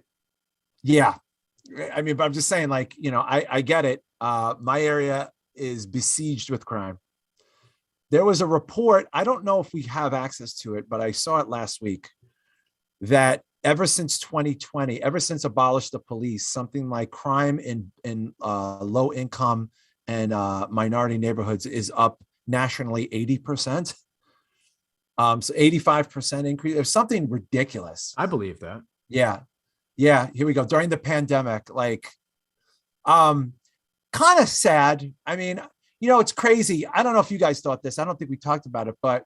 yeah, I mean, but I'm just saying, like, you know, I get it. My area is besieged with crime. There was a report, I don't know if we have access to it, but I saw it last week, that ever since 2020, ever since Abolish the Police, something like crime in low income and minority neighborhoods is up nationally 80%. So 85% increase. There's something ridiculous. I believe that. Yeah. Here we go. During the pandemic, like, kind of sad. I mean, you know, it's crazy. I don't know if you guys thought this. I don't think we talked about it, but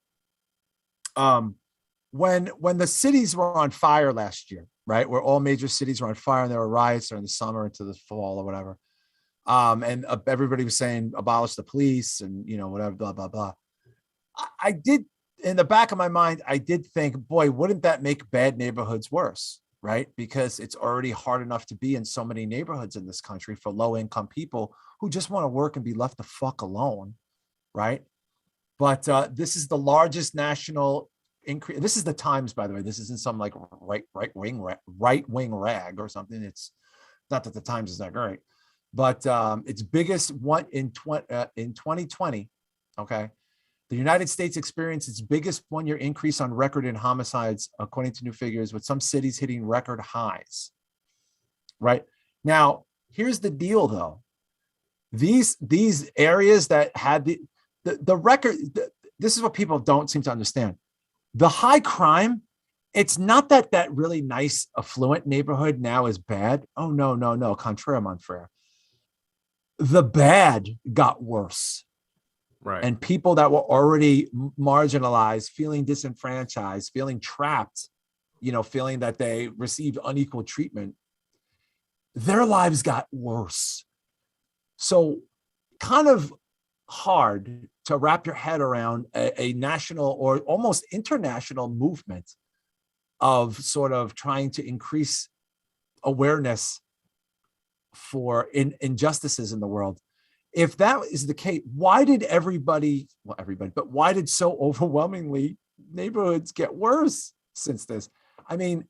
when the cities were on fire last year, right? Where all major cities were on fire and there were riots during the summer into the fall or whatever. And everybody was saying abolish the police and, whatever, blah, blah, blah. I did, in the back of my mind, I did think, boy, wouldn't that make bad neighborhoods worse, right? Because it's already hard enough to be in so many neighborhoods in this country for low income people who just want to work and be left the fuck alone, right? But this is the largest national increase. This is the Times, by the way. This isn't some like right wing rag or something. It's not that the Times is that great, but its biggest one in 2020. Okay, the United States experienced its biggest one-year increase on record in homicides, according to new figures, with some cities hitting record highs. Right now, here's the deal, though. These areas that had the record, this is what people don't seem to understand. The high crime, it's not that really nice, affluent neighborhood now is bad. Oh, no. Contraire, mon frere. The bad got worse. Right. And people that were already marginalized, feeling disenfranchised, feeling trapped, feeling that they received unequal treatment, their lives got worse. So kind of hard to wrap your head around a national or almost international movement of sort of trying to increase awareness for injustices in the world. If that is the case, why did but why did so overwhelmingly neighborhoods get worse since this? I mean,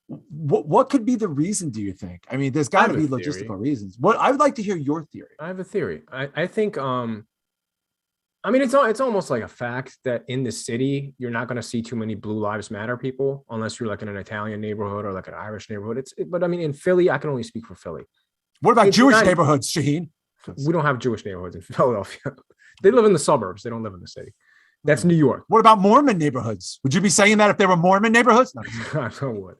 what could be the reason, do you think? I mean, there's got to be logistical reasons. I would like to hear your theory. I have a theory. I think, it's almost like a fact that in the city, you're not going to see too many Blue Lives Matter people unless you're like in an Italian neighborhood or like an Irish neighborhood. But in Philly, I can only speak for Philly. What about Jewish neighborhoods, Shahin? We don't have Jewish neighborhoods in Philadelphia. They live in the suburbs. They don't live in the city. That's New York. What about Mormon neighborhoods? Would you be saying that if they were Mormon neighborhoods? No. I would.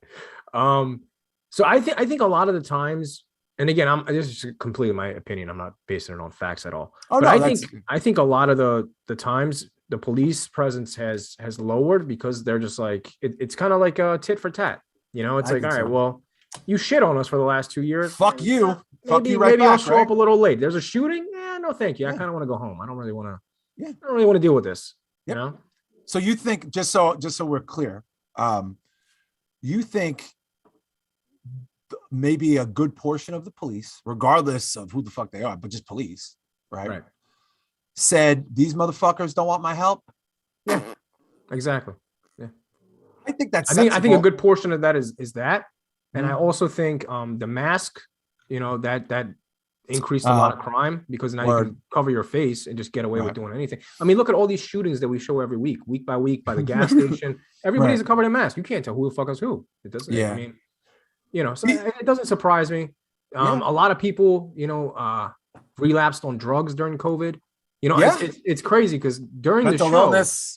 So I think a lot of the times, and again, this is completely my opinion. I'm not basing it on facts at all. Oh, but no, I think a lot of the times the police presence has lowered because they're just like it's kind of like a tit for tat. It's like, all right, well, you shit on us for the last 2 years. Fuck you. Maybe I'll show up a little late. There's a shooting. Yeah, no, thank you. I kind of want to go home. I don't really want to. Yeah. I don't really want to deal with this. Yep. So you think, just so we're clear, you think maybe a good portion of the police, regardless of who the fuck they are, but just police, right? Said these motherfuckers don't want my help. Yeah, exactly. Yeah, I think that's. I think a good portion of that is that, and I also think the mask. That increased a lot of crime because now you can cover your face and just get away with doing anything. I mean, look at all these shootings that we show every week by week, by the gas station. Everybody's covered in masks. You can't tell who the fuck is who. It doesn't. Yeah. I mean, so it doesn't surprise me. A lot of people, relapsed on drugs during COVID. It's crazy because during the show,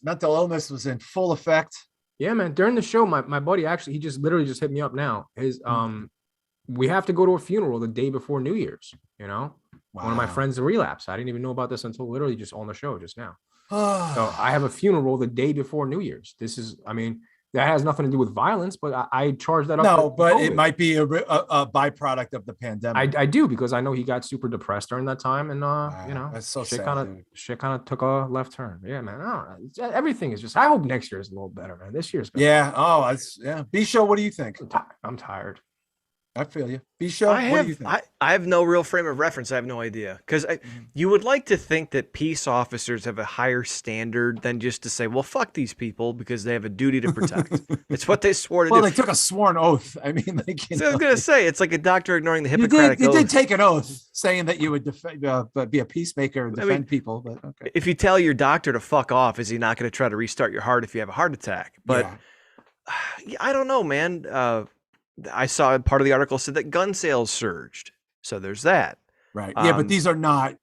mental illness was in full effect. Yeah, man. During the show, my buddy actually, he just literally just hit me up now. We have to go to a funeral the day before New Year's, One of my friends relapsed. I didn't even know about this until literally just on the show just now. So I have a funeral the day before New Year's. That has nothing to do with violence, but I charge that up. No, but COVID. It might be a byproduct of the pandemic. I do, because I know he got super depressed during that time. And, that's so shit sad, kind of took a left turn. Yeah, man. I don't know. Everything is just, I hope next year is a little better, man. This year's better. Yeah. B-Show, what do you think? I'm tired. I feel you. B-Show, what do you think? I have no real frame of reference. I have no idea. Because you would like to think that peace officers have a higher standard than just to say, well, fuck these people because they have a duty to protect. It's what they swore to do. Well, they took a sworn oath. I mean, I was going to say, it's like a doctor ignoring the Hippocratic oath. You did take an oath saying that you would be a peacemaker and defend people. But okay. If you tell your doctor to fuck off, is he not going to try to restart your heart if you have a heart attack? But I don't know, man. I saw part of the article said that gun sales surged. So there's that. Right. Yeah, but these are not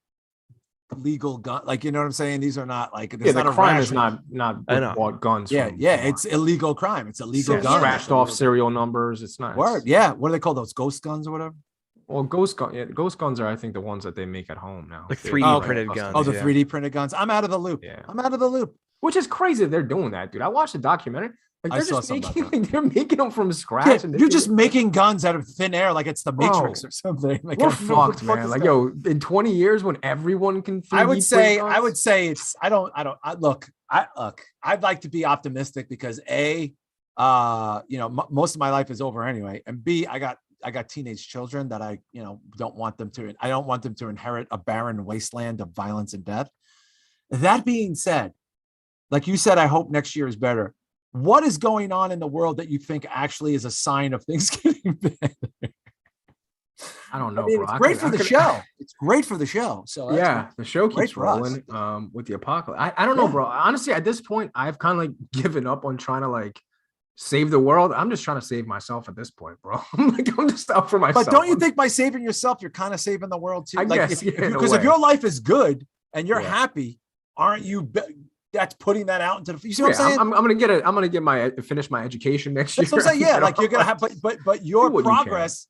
legal gun. Like, you know what I'm saying? These are not like, the crime is not bought guns. Yeah. It's illegal crime. It's illegal gun. Scratched off serial numbers. It's not. Word. Yeah. What do they call those? Ghost guns or whatever? Well, ghost guns are, I think, the ones that they make at home now. Like 3D printed guns. Oh, the 3D printed guns. I'm out of the loop. Yeah. I'm out of the loop. Which is crazy they're doing that, dude. I watched the documentary. Like they're making them from scratch. Yeah, you're just making guns out of thin air, like it's the Matrix or something. Like we're fucked, man. Like, yo, in 20 years when everyone can, I would say it's. I'd like to be optimistic because most of my life is over anyway, and B, I got teenage children that I don't want them to inherit a barren wasteland of violence and death. That being said, like you said, I hope next year is better. What is going on in the world that you think actually is a sign of things getting better? I don't know, bro. It's great for the show. It's great for the show. So yeah, the show keeps rolling with the apocalypse. I don't know, bro. Honestly, at this point, I've kind of like given up on trying to like save the world. I'm just trying to save myself at this point, bro. I'm just out for myself. But don't you think by saving yourself, you're kind of saving the world too? I guess, because if your life is good and you're happy, aren't you? That's putting that out into the. You see what I'm saying? I'm gonna finish my education next year. That's what I'm saying. Yeah, like you're gonna have, but your progress,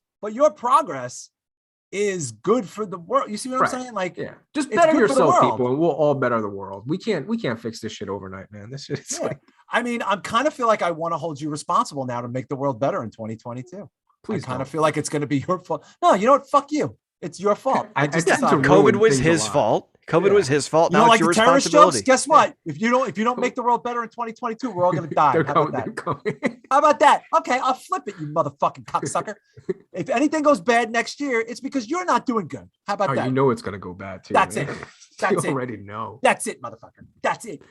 is good for the world. You see what I'm saying? Like, just better yourself, people, and we'll all better the world. We can't fix this shit overnight, man. This shit's like. I mean, I kind of feel like I want to hold you responsible now to make the world better in 2022. Please, I kind of feel like it's going to be your fault. No, you know what? Fuck you. It's your fault. COVID was his fault. COVID was his fault. Now it's your responsibility. Guess what? If you don't make the world better in 2022, we're all going to die. How about that? Okay, I'll flip it, you motherfucking cocksucker. If anything goes bad next year, it's because you're not doing good. How about that? You know it's going to go bad too. That's it. That's you already know. That's it, motherfucker. That's it.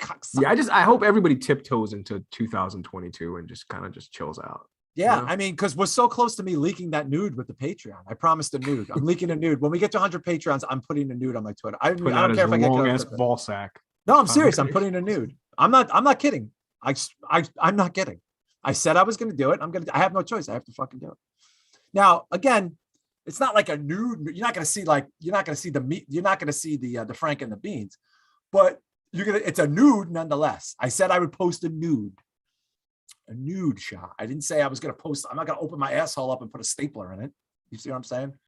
Cocksucker. Yeah, I hope everybody tiptoes into 2022 and just kind of chills out. Yeah, I mean, because we're so close to me leaking that nude with the Patreon. I promised a nude. I'm leaking a nude. When we get to 100 Patreons, I'm putting a nude on my Twitter. I don't care if I get long-ass ball sack. No, I'm serious. I'm putting a nude. I'm not kidding. I'm not kidding. I said I was going to do it. I have no choice. I have to fucking do it. Now, again, it's not like a nude. You're not going to see the meat. You're not going to see the Frank and the beans, but it's a nude nonetheless. I said I would post a nude shot. I didn't say I was going to post. I'm not going to open my asshole up and put a stapler in it. You see what I'm saying?